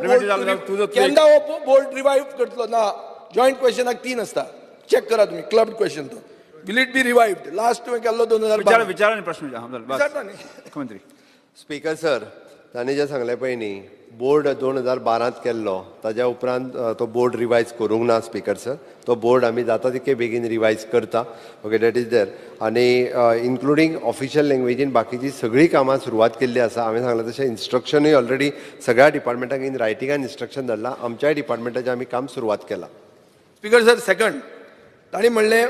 बोर्ड रिवायव्ह करतलो? ना, जॉईंट क्वेश्चनाक 3 असता. चेक करा तुम्ही, क्लब्ड क्वेश्चन तो. Will it be revived? Last तुवें केल्लो 2012. विचारा न्ही प्रश्न विचारता न्ही. मुख्यमंत्री. स्पीकर सर, तांणी जें सांगलें पळय न्ही, बोर्ड 2012 केल्लो, ताज्या उपरांत तो बोर्ड रिवायज करूंक ना. स्पीकर सर, तो बोर्ड आमी जाता तितके बेगीन रिवायज करता. Okay, that is there. आनी इन्क्लुडींग ऑफिशियल लँग्वेजीन बाकीची सगळीं कामां सुरवात केल्ली आसा. हांवें सांगलां तशें इन्स्ट्रक्शनूय ऑलरेडी सगळ्या डिपार्टमेंटाक इन रायटिंगान इन्स्ट्रक्शन धाडलां. आमच्याय डिपार्टमेंटाचें आमी काम सुरवात केलां. स्पीकर सर, सेकंड, ताणी म्हणलें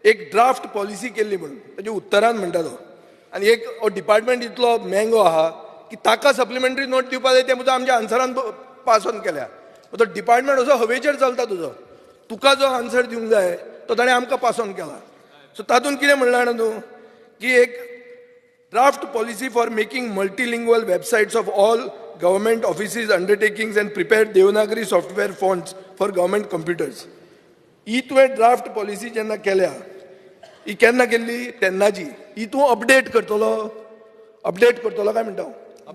एक ड्राफ्ट पॉलिसी केल्ली म्हणून, ताच्या उत्तरान म्हणटा तो. आनी एक डिपार्टमेंट इतलो मँगो आहा की ताका सप्लिमेंटरी नोट दिवपाक जाय, तें म्हजो आमच्या आन्सरान पास ऑन केल्या. तो डिपार्टमेंट असो हवेचेर चलता तुजो. तुका जो आन्सर दिवंक जाय तो ताणें आमकां पास ऑन केला. सो तातूंत कितें म्हणलां जाणा तूं की एक draft policy for making multilingual websites of all government offices, undertakings and prepare Devanagari software fonts for government computers. ही तुवें ड्राफ्ट पॉलिसी जेन्ना केल्या, ही केन्ना केल्ली? तेन्नाची. ही तूं अपडेट करतलो काय म्हणटा?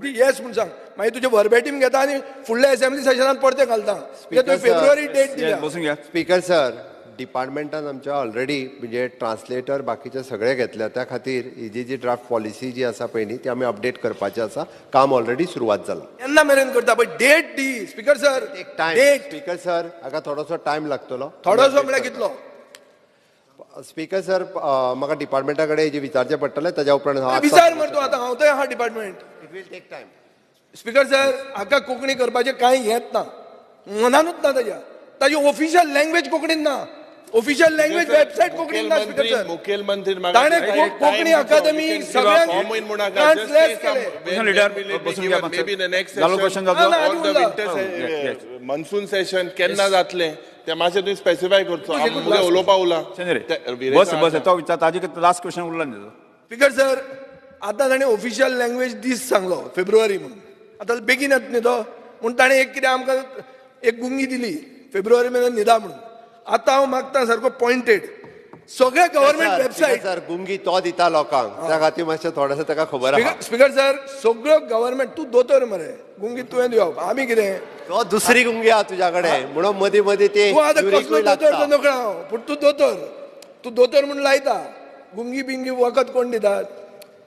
येस म्हूण सांग, मागीर तुजें वर्बेटीम घेता आनी फुडल्या असेंब्ली सेशनात परते घालता. तुवें फेब्रुवारी डेट दिल्या. बसून घ्या. स्पीकर सर, डिपार्टमेंटान आमच्या ऑलरेडी म्हणजे ट्रान्सलेटर बाकीचे सगळे घेतल्या. त्या खातीर ही जी ड्राफ्ट पॉलिसी जी आसा पळय न्ही, ती आमी अपडेट करपाचें आसा. काम ऑलरेडी सुरवात जालां. केन्ना मेरेन करता पळय, डेट दी. स्पीकर सर, एक टायम. डेट. स्पीकर सर, हाका थोडोसो टायम लागतलो. थोडोसो म्हळ्यार कितलो? स्पीकर सर, म्हाका डिपार्टमेंटा कडेन हेजें विचारचें पडटलें. ताज्या उपरांत विचार मरे तूं. आतां हांव थंय आहा department. It will take time. Speaker sir, हाका कोंकणी करपाचें कांय येत ना. मनानूच ना ताजी ऑफिशियल लँग्वेज कोंकणीन ना, ऑफिशियल लँग्वेज वेबसाईट कोंकणीन ना स्पीकर सर. मुखेलमंत्री ताणे कोंकणी अकादमी सगळ्यांक ट्रान्सलेट केले. बसून घ्या मातसो. Maybe the next जालो session, question जालो. all the winter monsoon session केन्ना जातलें तें मातशें तुवें स्पेसिफाय करचो. मुगे उलोवपा उला. बस बस तो विचार ताजे लास्ट क्वेश्चन उरला न्ही. स्पीकर सर, आता ताणें ऑफिशियल लँग्वेज दीस सांगलो फेब्रुवारी म्हणून. आता बेगीन येता न्ही तो म्हणून ताणें एक कितें आमकां एक गुंगी दिली फेब्रुवारी म्हयन्यात न्हिदा म्हणून. आता हांव मागता सारको पॉइंटेड सगळे गव्हर्नमेंट वेबसायट. सर गुंगी तो दिता लोकांक, त्या खातीर मातशें थोडेसं ताका खबर आहा. स्पीकर सर, सगळ्यो गव्हर्नमेंट तूं दोतोर मरे, गुंगी तुवें दिवप, आमी कितें. तो दुसरी गुंगी आहा तुज्या कडेन म्हणून मदीं मदीं ते तूं आतां कसलो युरिकूय दोतोर लागता. तो नकळो हांव, पूण तूं दोतोर म्हणून लायता. गुंगी बिंगी वखद कोण दितात?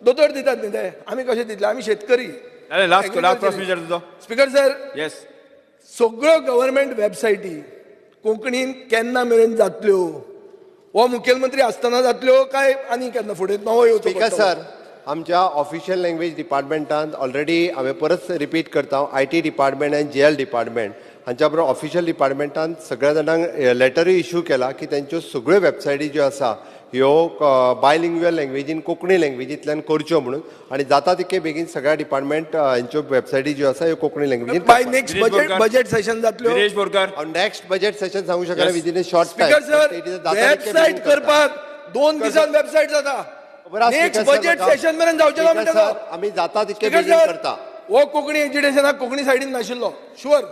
दोतोर दितात न्ही ते. आमी कशें दितले? आमी शेतकरी. लास्ट प्रश्न विचार तुजो. Speaker sir, yes. सगळ्यो गव्हर्नमेंट वेबसायटी कोंकणीन केन्ना मेरेन जातल्यो? हो मुखेलमंत्री आसतना जातल्यो काय आनी केन्ना फुडें नवो येवचो स्पीकर पडटलो? सर, आमच्या ऑफिशियल लँग्वेज डिपार्टमेंटांत ऑलरेडी हांवें परत रिपीट करता, IT डिपार्टमेंट आनी JL डिपार्टमेंट हांच्या बरोबर ऑफिशियल डिपार्टमेंटांत सगळ्या जाणांक लेटरूय इश्यू केला की तेंच्यो सगळ्यो वेबसायटी ज्यो आसा ह्यो बायलिंग्युअल लँग्वेजीन कोंकणी लँग्वेजींतल्यान करच्यो म्हणून, आनी जाता तितके बेगीन सगळ्या डिपार्टमेंट हांच्यो वेबसायटी ज्यो आसा ह्यो कोंकणी लँग्वेजीन. बाय नेक्स्ट बजेट सेशन जातल्यो. Girish Borkar. Next budget session सांगू शकना within a short speaker sir, website करपाक 2 दिसान वेबसायट जाता. नेक्स्ट बजेट सेशन मेरेन जावचें ना म्हणटा. आमी जाता तितके स्पीकर बेगीन सर, करता. हो कोंकणी एज्युकेशनाक कोंकणी सायडीन नाशिल्लो शुअर.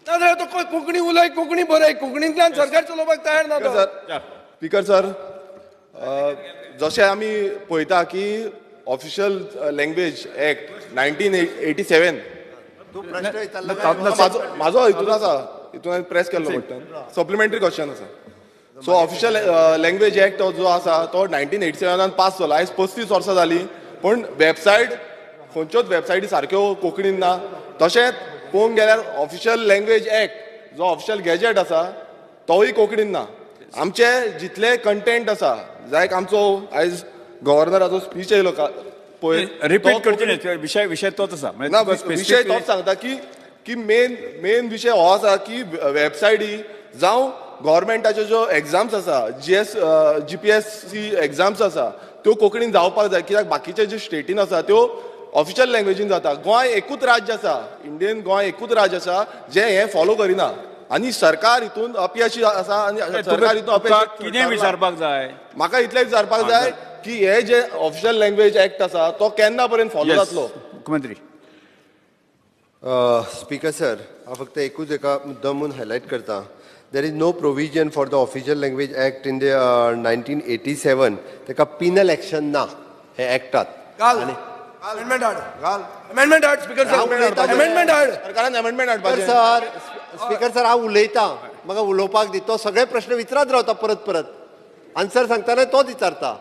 नाजाल्यार तो कोंकणी उलय, कोंकणी बरय, कोंकणींतल्यान सरकार चलोवपाक तयार ना तो. स्पीकर सर, जशें आमी पळयता की ऑफिशियल लँग्वेज एक्ट 1987 म्हाजो हितून आसा, हितून हांवें प्रेस केल्लो पडटा. सप्लिमेंटरी क्वेश्चन आसा. सो ऑफिशियल लँग्वेज एक्ट जो आसा तो 1987 पास जाला. आयज 35 वर्सां जालीं, पूण वेबसायट खंयच्योच वेबसायटी सारक्यो कोंकणीन ना. तशेंच पळोवंक गेल्यार ऑफिशियल लँग्वेज एक्ट जो ऑफिशियल गॅजेट आसा तोय कोंकणीन ना. आमचे जितले कंटेंट आसा, लायक आमचो आयज गव्हर्नराचो स्पीच येयलो पळय, रिपीट करचे न्ही, विषय तोच आसा. ना विशय तोच सांगता की मेन विशय हो आसा की वेबसायटी जावं गव्हर्मेंटाच्यो ज्यो एग्जाम्स आसा, GPSC एग्जाम्स आसा त्यो कोंकणीन जावपाक जाय. कित्याक बाकीचे ज्यो स्टेटीन आसा त्यो ऑफिशियल लँग्वेजीन जाता. गोंय एकूच राज्य आसा, इंडियन गोंय एकूच राज्य आसा जे हे फॉलो करिना, आनी सरकार हितून अपयशी आसा. आनी सरकार हितून अपयशी कितें विचारपाक जाय? म्हाका इतलें विचारपाक जाय की हे जे ऑफिशियल लँग्वेज एक्ट आसा तो केन्ना पर्यंत फॉलो जातलो? मुख्यमंत्री. स्पीकर सर, हांव फक्त एकूच एका मुद्दम म्हणून हायलायट करता. There is no provision for the official language act in the 1987. तेका पिनल एक्शन ना हे एक्टात. अमेंडमेंट हाड स्पीकर सर, अमेंडमेंट हाड. सरकारान अमेंडमेंट हाडपाचें. सर, स्पीकर सर, हांव उलयतां, म्हाका उलोवपाक दी. तो सगळे प्रश्न विचारत रावता परत आन्सर सांगतना तोच विचारता.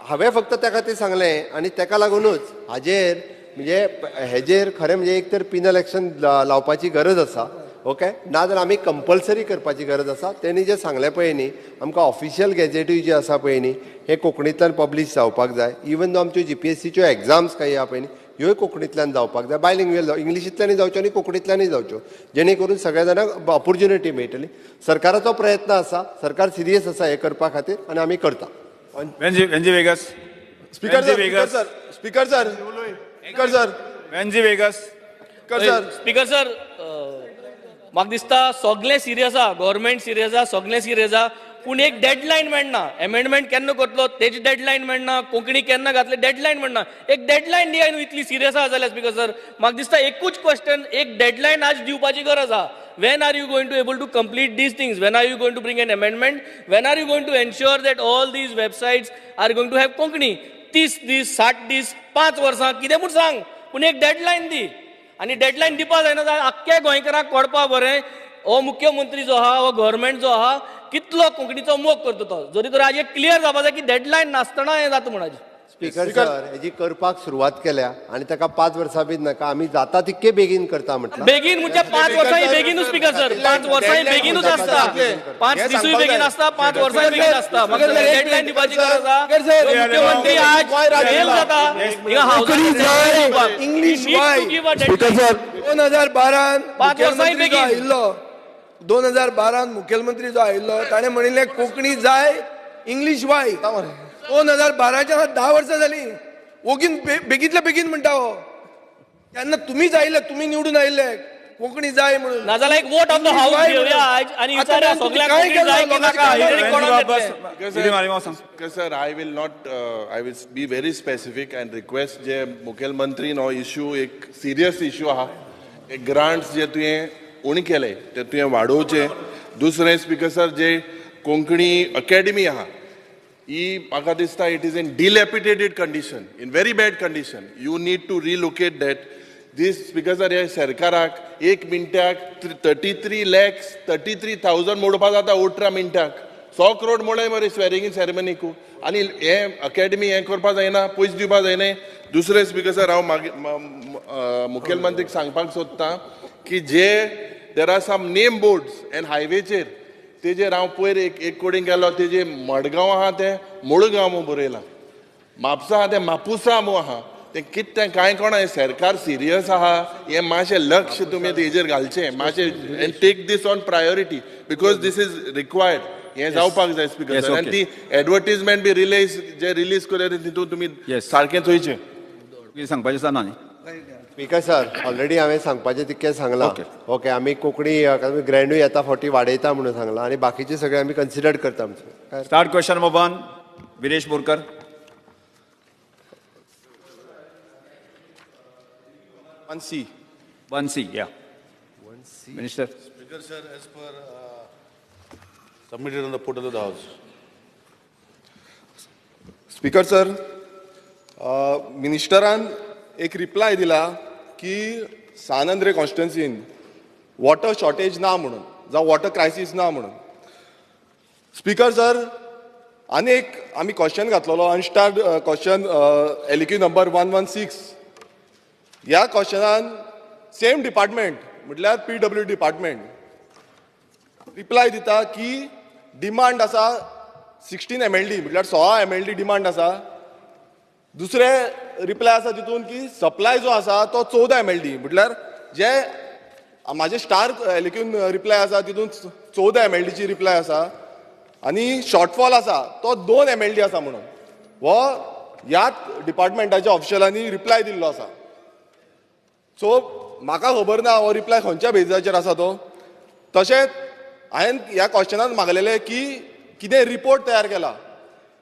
हांवें फक्त त्या खातीर सांगलें आनी तेका लागूनच हाजेर म्हणजे हेजेर खरें म्हणजे एक तर पिनल एक्शन लावपाची गरज आसा. ओके, नाजाल्यार आमी कंपल्सरी करपाची गरज आसा. तेणी जें सांगलें पळय न्ही, आमकां ऑफिशियल गॅजेटूय जी आसा पळय न्ही, हे कोंकणींतल्यान पब्लीश जावपाक जाय. इवन दो आमच्यो GPSCच्यो एग्जाम्स काही आहा पळय न्ही, ह्योय कोंकणींतल्यान जावपाक जाय. बायलिंग्युअल इंग्लिशींतल्यानय जावच्यो आनी कोंकणींतल्यानय जावच्यो, जेणे करून सगळ्या जाणांक ऑपॉर्च्युनिटी मेळटली. सरकाराचो प्रयत्न आसा, सरकार सिरियस आसा हे करपा खातीर आनी आमी करता. Venzy Viegas. Speaker sir, Venzy Viegas. Speaker sir, म्हाका दिसता सगळे सिरियस आहा, गव्हर्नमेंट सिरियस आहा, सगळे सिरियस आहा, पूण एक डेडलायन मेळना. अमेंडमेंट केन्ना करतलो तेजी डेडलायन मेळना, कोंकणी केन्ना घातले डेडलायन मेळना. एक डेडलायन दिया न्हू, इतली सिरियस आहा जाल्यार. स्पीकर सर, म्हाका दिसता एकूच क्वेश्चन, एक डेडलायन आज दिवपाची गरज आहा. When are you going to able to complete these things? When are you going to bring an amendment? When are you going to ensure that all these websites are going to have Konkani? 30 दीस, 60 दीस, 5 वर्सां कितें म्हूण सांग, पूण एक deadline दी. आनी deadline दिवपा जायना जाल्यार आख्ख्या गोंयकारांक कळपा बरें हो मुख्यमंत्री जो आहा, हो गव्हर्नमेंट जो आहा, कितलो कोंकणीचो मोग करता तो. जरी तर आज एक क्लियर जावपा जाय की डेडलायन नासतना हें जाता म्हणून. स्पीकर सर, हेजी करपाक सुरवात केल्या आनी ताका 5 वर्सां बी नाका. आमी जाता तितके बेगीन करता म्हटलं. बेगीन म्हणजे 5 वर्सांय बेगीनूच. स्पीकर सर, 5 वर्सांय बेगीनूच आसता, 5 दिसूय बेगीन आसता, 5 वर्सांय बेगीन आसता. म्हाका डेडलायन दिवपाची गरज आहा. मुख्यमंत्री आज फेल जाता. इंग्लीश 2012 5 वर्सांय मुखेलमंत्री जो बेगीन. आयिल्लो 2012 मुखेलमंत्री जो आयिल्लो ताणें म्हणिल्लें कोंकणी जाय इंग्लीश वाय 2012च्या 10 वर्सां जालीं ओगीन बेगीतल्या बेगीन म्हणटा हो तेन्ना तुमीच आयिल्ले तुमी निवडून आयिल्ले कोंकणी जाय म्हणून नाजाल्यार एक वोट ऑफ द हाऊस घेवया आज आणि विचारया सगळ्यांक काय कोंकणी जाय की केलं? नाका हे कोणाक घेतलें? Because sir, I will not, I will be very specific and request जे मुखेलमंत्री नो इश्यू एक सिरियस इश्यू आहा एक ग्रांट्स जे तुवें उणी केले ते तुवें वाडोवचे दुसरें स्पीकर सर जे कोंकणी अकॅडमी आहा ही म्हाका दिसता it is in dilapidated condition in very bad condition you need to relocate that these speaker sir हे सरकाराक एक मिनटाक 33,33,000 मोडपा जाता ओट्रा मिनटाक 100 करोड मोडय मरे स्वेरिंग सेरेमनीकू आनी हे अकॅडमी हें करपा जायना पयस दिवपा जायना दुसरें स्पीकर सर हांव मुखेलमंत्रीक सांगपाक सोदतां की जे there are some name boards and हायवेचेर तेजेर हांव पयर एक कोडींग केलो तेजे मडगांव आहा तें मुळगांव म्हणून बरयलां म्हापसा आहा तें मापुसा म्हणून आहा तें कितें तें कांय कोणा हें सरकार सिरियस आहा हें मातशें लक्ष तुमी तेजेर घालचें मातशें and take this on priority because this is required हें जावपाक जाय स्पीकर सर आनी ती एडवर्टीजमेंट बी रिलीज केल्यार तितून तुमी सारकें चोयचें कितें सांगपाचें आसा ना न्ही स्पीकर सर ऑलरेडी हांवें सांगपाचें तितकें सांगलां ओके आमी कोंकणी ग्रँडूय येता फावटी वाडयता म्हणून सांगलां आनी बाकीचे सगळे आमी कन्सिडर करता आमचें start question number 1 Viresh Borkar 1C या minister Speaker sir, as per submitted on the portal of the House. Speaker sir मिनिस्टरान एक रिप्लाय दिला की सानंद्रे कॉन्स्टिट्युन्सीन वॉटर शॉर्टेज ना म्हणून जावं वॉटर क्रायसीस ना म्हणून स्पीकर सर आनी एक आमी क्वेश्चन घातलेलो अनस्टार्ड क्वेश्चन एलिक्यू नंबर 116 ह्या क्वेश्चनान सेम डिपार्टमेंट म्हटल्यार PWD डिपार्टमेंट रिप्लाय दिता की डिमांड आसा 16 MLD म्हटल्यार 16 MLD डिमांड आसा दुसरे रिप्लाय आसा तितून की सप्लाय जो आसा तो 14 MLD म्हटल्यार जे म्हाजे स्टार एलिक्यून रिप्लाय आसा तितून 14 MLD ची रिप्लाय आसा आनी शॉर्टफॉल आसा तो 2 MLD आसा म्हणून हो ह्याच डिपार्टमेंटाच्या ऑफिशलांनी रिप्लाय दिल्लो आसा सो म्हाका खबर ना हो रिप्लाय खंयच्या बेजाचेर आसा तो तशेंच हांवें ह्या क्वेश्चनान मागलेलें की कितें रिपोर्ट तयार केला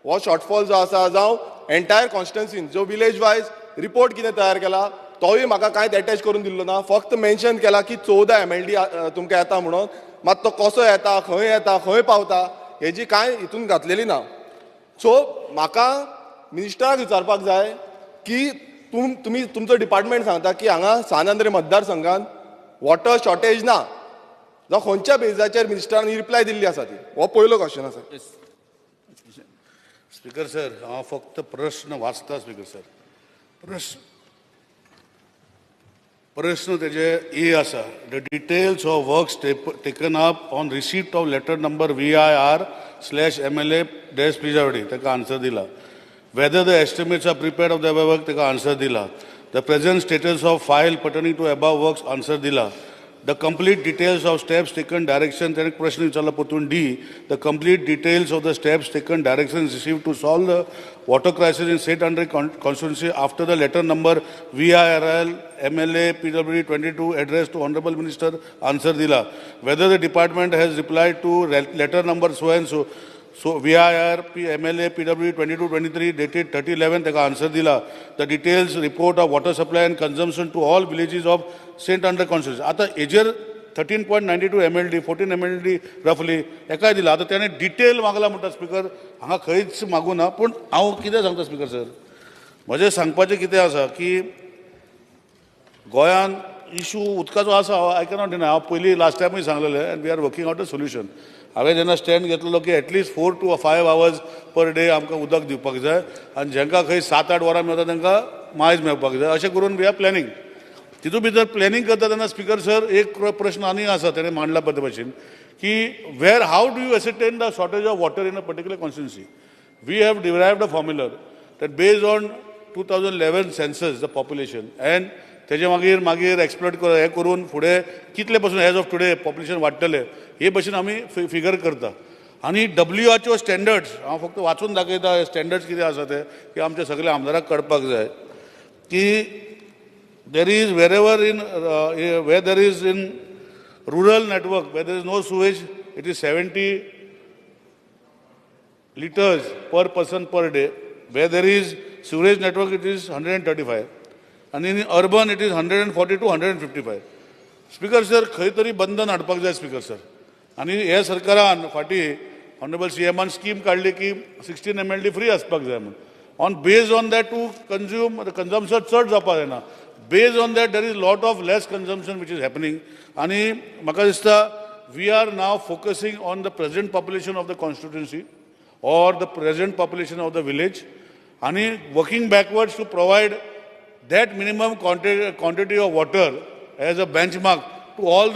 हो शॉर्टफॉल जो आसा जावं एंटायर कॉन्स्टिट्युन्सीन जो विलेज वायज रिपोर्ट कितें तयार केला तोय म्हाका कांयच एटॅच करून दिल्लो ना फक्त मेन्शन केला की 14 MLD तुमकां येता म्हणून मात तो कसो येता खंय पावता हेजी कांय हितून घातलेली ना सो म्हाका मिनिस्टराक विचारपाक जाय की तुमी तुमचो डिपार्टमेंट सांगता की हांगा सानंद्रे मतदारसंघान वॉटर शॉर्टेज ना जावं खंयच्या बेजाचेर मिनिस्टरान रिप्लाय दिल्ली आसा ती हो पयलो क्वेश्चन आसा स्पीकर सर हांव फक्त प्रश्न वाचता स्पीकर सर प्रश्न तेजे ए आसा the details of works taken up on receipt of letter number VIR/MLA-PWD ताका आन्सर दिला whether the estimates are prepared of the above work ताका आन्सर दिला the present status of file pertaining to above works answer दिला the complete details of steps taken direction त्याने प्रश्न विचारला परतून D the complete details of the steps taken directions received to solve the water crisis in state under constituency after the letter number VIRL/MLA-PWD 22 addressed to honorable minister answer dila whether the department has replied to letter number so and so VIR/MLA-PWD 22-23 dated 30/11 ताका answer dila the details report of water supply and consumption to all villages of Saint under constituency आता हेजेर 13.92 MLD 14 MLD रफली एकाय दिला आता त्याने detail मागला म्हणटा speaker हांगा खंयच मागू ना पूण हांव कितें सांगता स्पीकर सर म्हजें सांगपाचें कितें आसा की गोंयान इशू उदकाचो आसा आय कॅनॉट डिनाय हांव पयलीं लास्ट टायमूय सांगलेलें and we are working out a solution हांवें जेन्ना स्टँड घेतलेलो की at least 4 to 5 hours per day आमकां उदक दिवपाक जाय आनी जेंकां खंय 7-8 वरां मेळटा तांकां मायज मेळपाक जाय अशें करून वी आर प्लॅनिंग तितून भितर प्लॅनिंग करता तेन्ना स्पीकर सर एक प्रश्न आनी आसा ताणें मांडला पळय ते भशेन की where how do you ascertain the shortage of water in a particular constituency we have derived a formula that based on 2011 census the population and तेजे मागीर मागीर एक्सप्लोट हे करून फुडें कितले पासून एज ऑफ टुडे पॉप्युलेशन वाडटले हे भशेन आमी फिगर करता. आनी WHO स्टँडर्ड्स हांव फक्त वाचून दाखयता स्टँडर्ड्स कितें आसा ते की आमच्या सगळ्या आमदाराक कळपाक जाय की there is where there is in rural network where there is no sewage it is 70 liters per person per day. Where there is sewage network it is 135 and in urban it is 140 to 155. Speaker sir खंय तरी बंधन हाडपाक जाय speaker sir. आनी हे सरकारान फाटी honourable CMन scheme काडली की 16 MLD फ्री आसपाक जाय म्हणून. On based on that to consume the consumption चड जावपाक जायना. Based on that there is lot of less consumption which is happening. आनी म्हाका दिसता we are now focusing on the present population of the constituency or the present population of the village and working backwards to provide that minimum quantity of water as a benchmark to all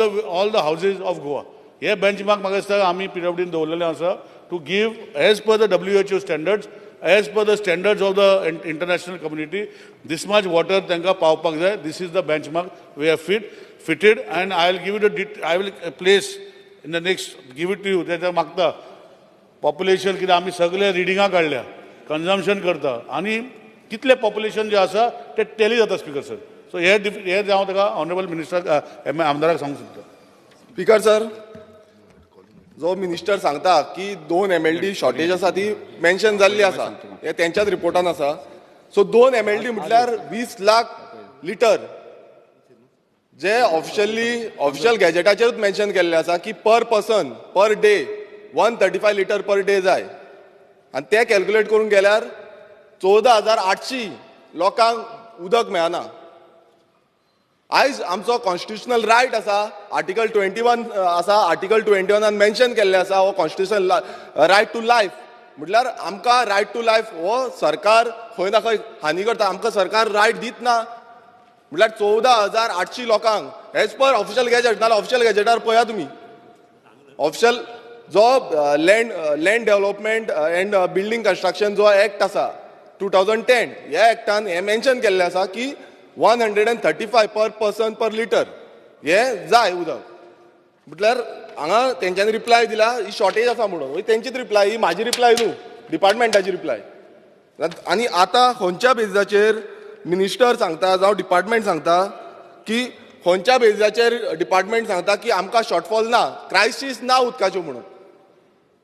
the houses of Goa. Here benchmark म्हाका दिसता आमी PWDन दवरलेले आसा to give as per the WHO standards, as per the standards of the international community, this much water तांकां पावपाक जाय. This is the benchmark we have fitted and I will give it I will place in the next give it to you. त्याच्या मागता population कितें आमी सगळे रिडिंगां काडल्या consumption करता आनी कितले पॉप्युलेशन जे आसा ते टॅली जाता स्पीकर सर. सो हे हांव ताका ऑनरेबल मिनिस्टर आमदाराक सांगूंक सोदता. स्पीकर सर जो मिनिस्टर सांगता की 2 MLD शॉर्टेज आसा ती मेन्शन जाल्ली आसा हे त्यांच्याच रिपोर्टान आसा. सो 2 MLD म्हटल्यार 20 लाख लिटर जे ऑफिशियल गॅजेटाचेरूच मेन्शन केल्ले आसा की per person per day 135 litre per day जाय आनी ते कॅल्क्युलेट करून गेल्यार 14,800 लोकांक उदक मेळना. आयज आमचो कॉन्स्टिट्युशनल रायट आसा आर्टिकल 21 आसा आर्टिकल 21 मेन्शन केल्ले आसा हो कॉन्स्टिट्युशनल रायट टू लायफ म्हटल्यार आमकां रायट टू लायफ हो सरकार खंय ना खंय हानी करता. आमकां सरकार रायट दित ना म्हटल्यार 14,800 लोकांक एज पर ऑफिशियल गॅजेट नाल्यार ऑफिशियल गॅजेटार पळया तुमी ऑफिशियल जो land development end building construction जो एक्ट आसा 2010 ह्या एक्टान हे मेन्शन केल्ले आसा की 135 पर पर्सन पर लिटर हे जाय उदक. म्हटल्यार हांगा तेंच्यांनी रिप्लाय दिला ही शॉर्टेज आसा म्हणून. तेंचीच रिप्लाय ही म्हाजी रिप्लाय न्हू डिपार्टमेंटाची रिप्लाय. आनी आतां खंयच्या बेजिसाचेर मिनिस्टर सांगता जावं डिपार्टमेंट सांगता की खंयच्या बेजिसाचेर डिपार्टमेंट सांगता की आमकां शॉर्टफॉल ना क्रायसीस ना उदकाच्यो म्हणून.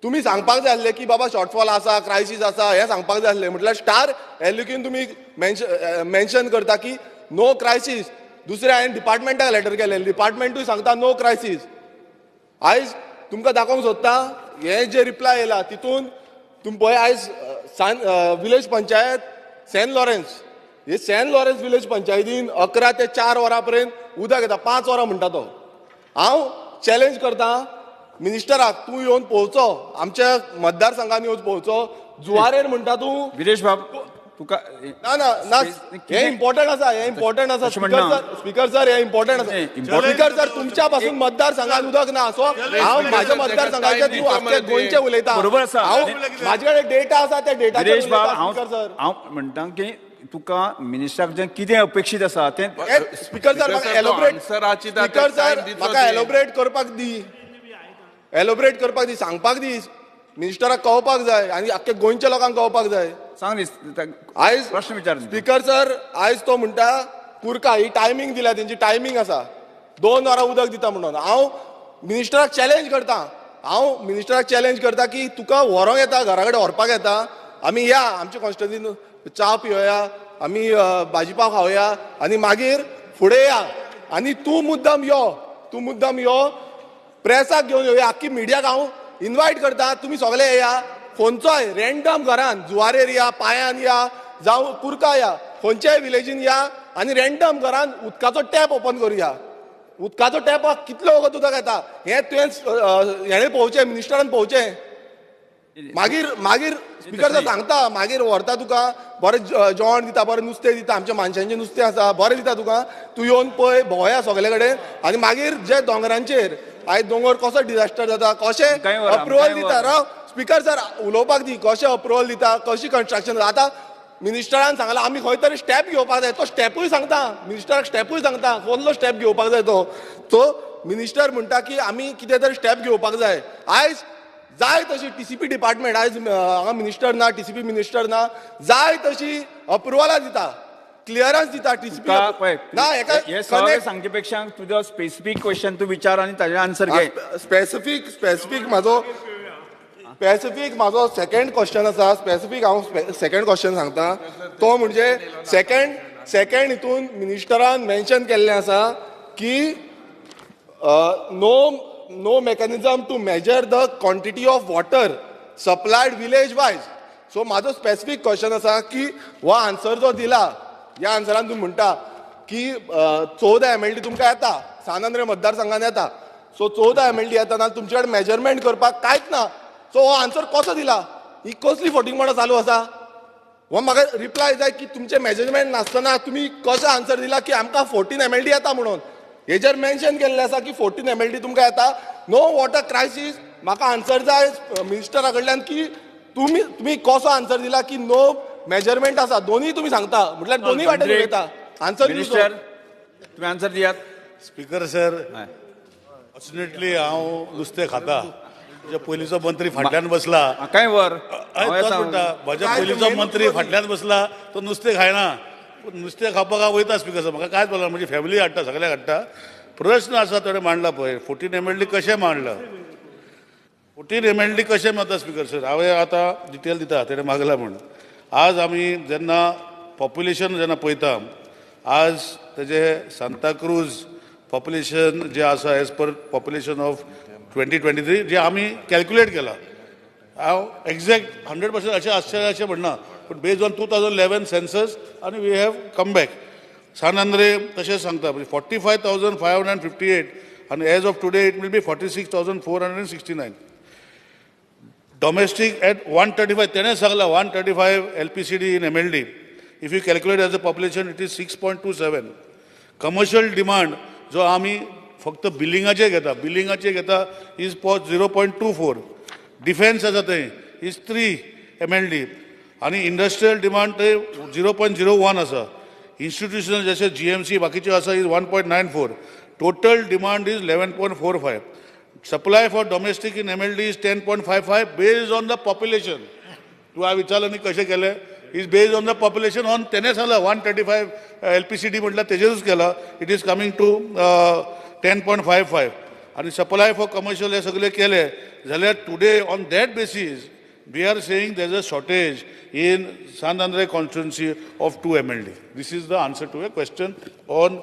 तुमी सांगपाक जाय आसलें की बाबा शॉर्टफॉल आसा क्रायसीस आसा हें सांगपाक जाय आसलें. म्हटल्यार स्टार एल्युकीन तुमी मेन्शन करता की नो क्रायसीस. दुसऱ्या हांवें डिपार्टमेंटाक लेटर केलें डिपार्टमेंटूय सांगता नो क्रायसीस. आयज तुमकां दाखोवंक सोदता हे जे रिप्लाय येयला तितून तुमी पळय आयज विलेज पंचायत सेंट लॉरेन्स हे सेंट लॉरेन्स विलेज पंचायतीन 11 ते 4 वरां पर्यंत उदक येता 5 वरां म्हणटा तो. हांव चॅलेंज करता मिनिस्टराक तूं येवन पळोवचो आमच्या मतदारसंघान येवन पळोवचो जुवारेर म्हणटा तूं विरेश बाब तुका ना ना ना हे इम्पॉर्टंट आसा हे इम्पॉर्टंट आसा स्पीकर सर हे इम्पॉर्टंट आसा स्पीकर सर तुमच्या पासून मतदारसंघात उदक ना सो हांव म्हाज्या मतदारसंघाचे थ्रू आख्खे गोंयचे उलयता. बरोबर आसा. हांव म्हाजे कडेन डेटा आसा त्या डेटाचेर विरेश बाब स्पीकर सर हांव म्हणटा की तुका मिनिस्टराक जे कितें अपेक्षीत आसा तें स्पीकर सर म्हाका एलोब्रेट स्पीकर सर म्हाका एलोब्रेट करपाक दी एलोब्रेट करपाक दी सांगपाक दी मिनिस्टराक कळपाक जाय आनी आख्खे गोंयच्या लोकांक कळपाक जाय. सांग आयज प्रश्न विचार. स्पीकर सर आयज तो म्हणटा कुरका ही टायमींग दिल्या तेंची टायमींग आसा 2 वरां उदक दिता म्हणून. हांव मिनिस्टराक चॅलेंज करता की तुका व्हरोंक येता घरा कडेन व्हरपाक येता आमी या आमच्या कॉन्स्टिट्युन्सीन च्या पिवया आमी भाजीपाव खावया आनी मागीर फुडें या आनी तूं मुद्दाम यो प्रेसाक घेवन येवया आख्खी मिडियाक हांव इन्वायट करता तुमी सगळे येया खंयचोय रँडम घरान जुवारेर या पांयान या जावं कुरका या खंयच्याय विलेजीन या आनी रँडम घरान उदकाचो टॅप ओपन करुया. उदकाचो टॅपाक कितलो वगत उदक येता हें तुवें हेणें पळोवचें मिनिस्टरान पळोवचें. मागीर स्पीकर सर सांगता मागीर व्हरता तुका बरें जेवण दिता बरें नुस्तें दिता आमच्या मानशांचें नुस्तें आसा बरें दिता तुका तूं येवन पळय भोंवया सगळे कडेन आनी मागीर जे दोंगरांचेर आयज दोंगर कसो डिजास्टर जाता कशें अप्रुवल दिता राव स्पीकर सर उलोवपाक दी कशें अप्रुवल दिता कशी कन्स्ट्रक्शन आतां मिनिस्टरान सांगला आमी खंय तरी स्टेप घेवपाक जाय, तो स्टेपूय सांगता, मिनिस्टराक स्टेपूय सांगता कसलो स्टेप घेवपाक जाय तो मिनिस्टर म्हणटा की आमी कितें तरी स्टेप घेवपाक जाय. आयज जाय तशी टीसीपी डिपार्टमेंट, आयज हांगा मिनिस्टर ना, टीसीपी मिनिस्टर ना, जाय तशी अप्रुवलां दिता, क्लियरन्स दिता टीसीपी ना. हे सगळे सांगचे पेक्षा तुजो स्पेसिफीक क्वेश्चन तू विचार आणि ताजे आन्सर घे. स्पेसिफीक म्हाजो सेकंड क्वेश्चन आसा, स्पेसिफीक हांव सेकंड क्वेश्चन सांगता. तो म्हणजे सेकंड हितून मिनिस्टरान मेन्शन केल्लें आसा की no mechanism to measure the quantity of water supplied village wise. So माझो स्पेसिफीक क्वेश्चन आसा की हो आन्सर जो दिला, ह्या आन्सरान तुम्ही म्हणटा की 14 MLD तुमकां येता, सानंद्रे मतदारसंघान येता. सो 14 MLD येतना तुमचे कडेन मेजरमेंट करपाक कांयच ना. सो हो आन्सर कसो दिला? ही कसली फोटिंगपणां चालू आसा? हो म्हाका रिप्लाय जाय की तुमचे मेजरमेंट नासतना तुमी कसो आन्सर दिला की आमकां 14 MLD येता म्हणून. हेजेर मेन्शन केल्लें आसा की 14 MLD तुमकां येता, नो वॉटर क्रायसीस. म्हाका आन्सर जाय मिनिस्टरा कडल्यान की तुम्ही कसो आन्सर दिला की नो मेजरमेंट आसा. दोन्ही तुम्ही सांगता म्हटल्यार दोन्ही वाटेन उलयता. आन्सर मिनिस्टर तुम्ही आन्सर दियात. स्पीकर सर, फॉर्च्युनेटली हांव नुस्तें खाता. म्हज्या पयलींचो मंत्री फाटल्यान बसला, काय वर म्हज्या पयलींचो मंत्री फाटल्यान बसला, तो नुस्तें खायना. नुस्तें खावपाक हांव वयता स्पीकर सर, म्हाका कांयच प्रॉब्लम, म्हजी फॅमिली हाडटा, सगळ्याक हाडटा. प्रश्न आसा तेणें मांडला पळय, 14 MLD कशें मांडला, 14 MLD कशें मारता स्पीकर सर. हांवें आतां डिटेल दिता, तेणें मागला म्हण. आज आमी जेन्ना पॉप्युलेशन जेन्ना पळयता, आज तेजे सांताक्रूज पॉप्युलेशन जें आसा एज पर पॉप्युलेशन ऑफ 2023 जे आमी कॅल्क्युलेट केला. हांव एक्झॅक्ट 100% अशें आसचें अशें म्हणना, पूण बेज्ड ऑन 2011 सेन्सस आनी we have come back. Sanandre तशेंच सांगता, 45,558 आनी as of today it will be 46,469. Domestic at 135, तेणें सांगला 135 LPCD in MLD. If you calculate as a population it is 6.27. Commercial demand जो आमी फक्त बिलिंगाचे घेता इज 0.24. डिफेन्स आसा थंय इज 3 MLD आनी इंडस्ट्रियल डिमांड थंय 0.01 आसा. इन्स्टिट्युशनल जशे GMC बाकीचे आसा is 1.94. Total demand is 11.45. Supply for domestic in MLD is 10.55 based on the population. तूं हांवें विचारलें न्ही कशें केलें, is based on the population on तेणें सांगला 135 LPCD म्हटल्यार तेजेरूच केला. इट इज कमिंग टू 10.55 आनी सप्लाय फॉर कमर्शियल हे सगळे केले जाल्यार today on that basis we are saying there is a shortage in Sanandre constituency of 2 MLD. This is the answer to a question on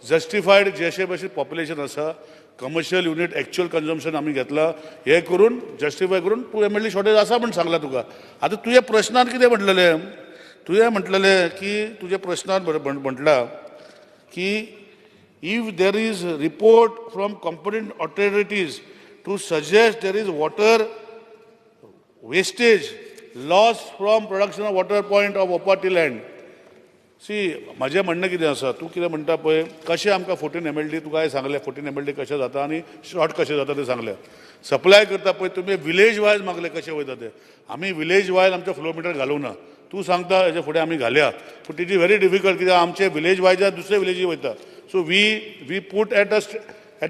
justified जशे भशेन population आसा, commercial unit actual consumption आमी घेतला, हे करून justify करून 2 MLD shortage आसा म्हण सांगला तुका. आता तुझ्या प्रश्नान कितें म्हटलेलें, तुवें म्हटलेलें की तुज्या प्रश्नान म्हटला की if there is report from competent authorities to suggest there is water wastage loss from production of water point of Opati land. सी माझे म्हणणं कितें आसा, तूं कितें म्हणटा पळय कशें आमकां 14 MLD तुका हांवें सांगलें 14 MLD कशें जाता आनी शॉर्ट कशें जाता तें सांगलें. सप्लाय करता पळय तुमी विलेज वायज मागले कशें वयता तें. आमी विलेज वायज आमचे फ्लो मिटर घालूंक ना. तूं सांगता हेजे फुडें आमी घालया, पूण इट इज व्हेरी डिफिकल्ट कित्याक आमचे विलेज वायज दुसरे विलेजी वयता. So we put at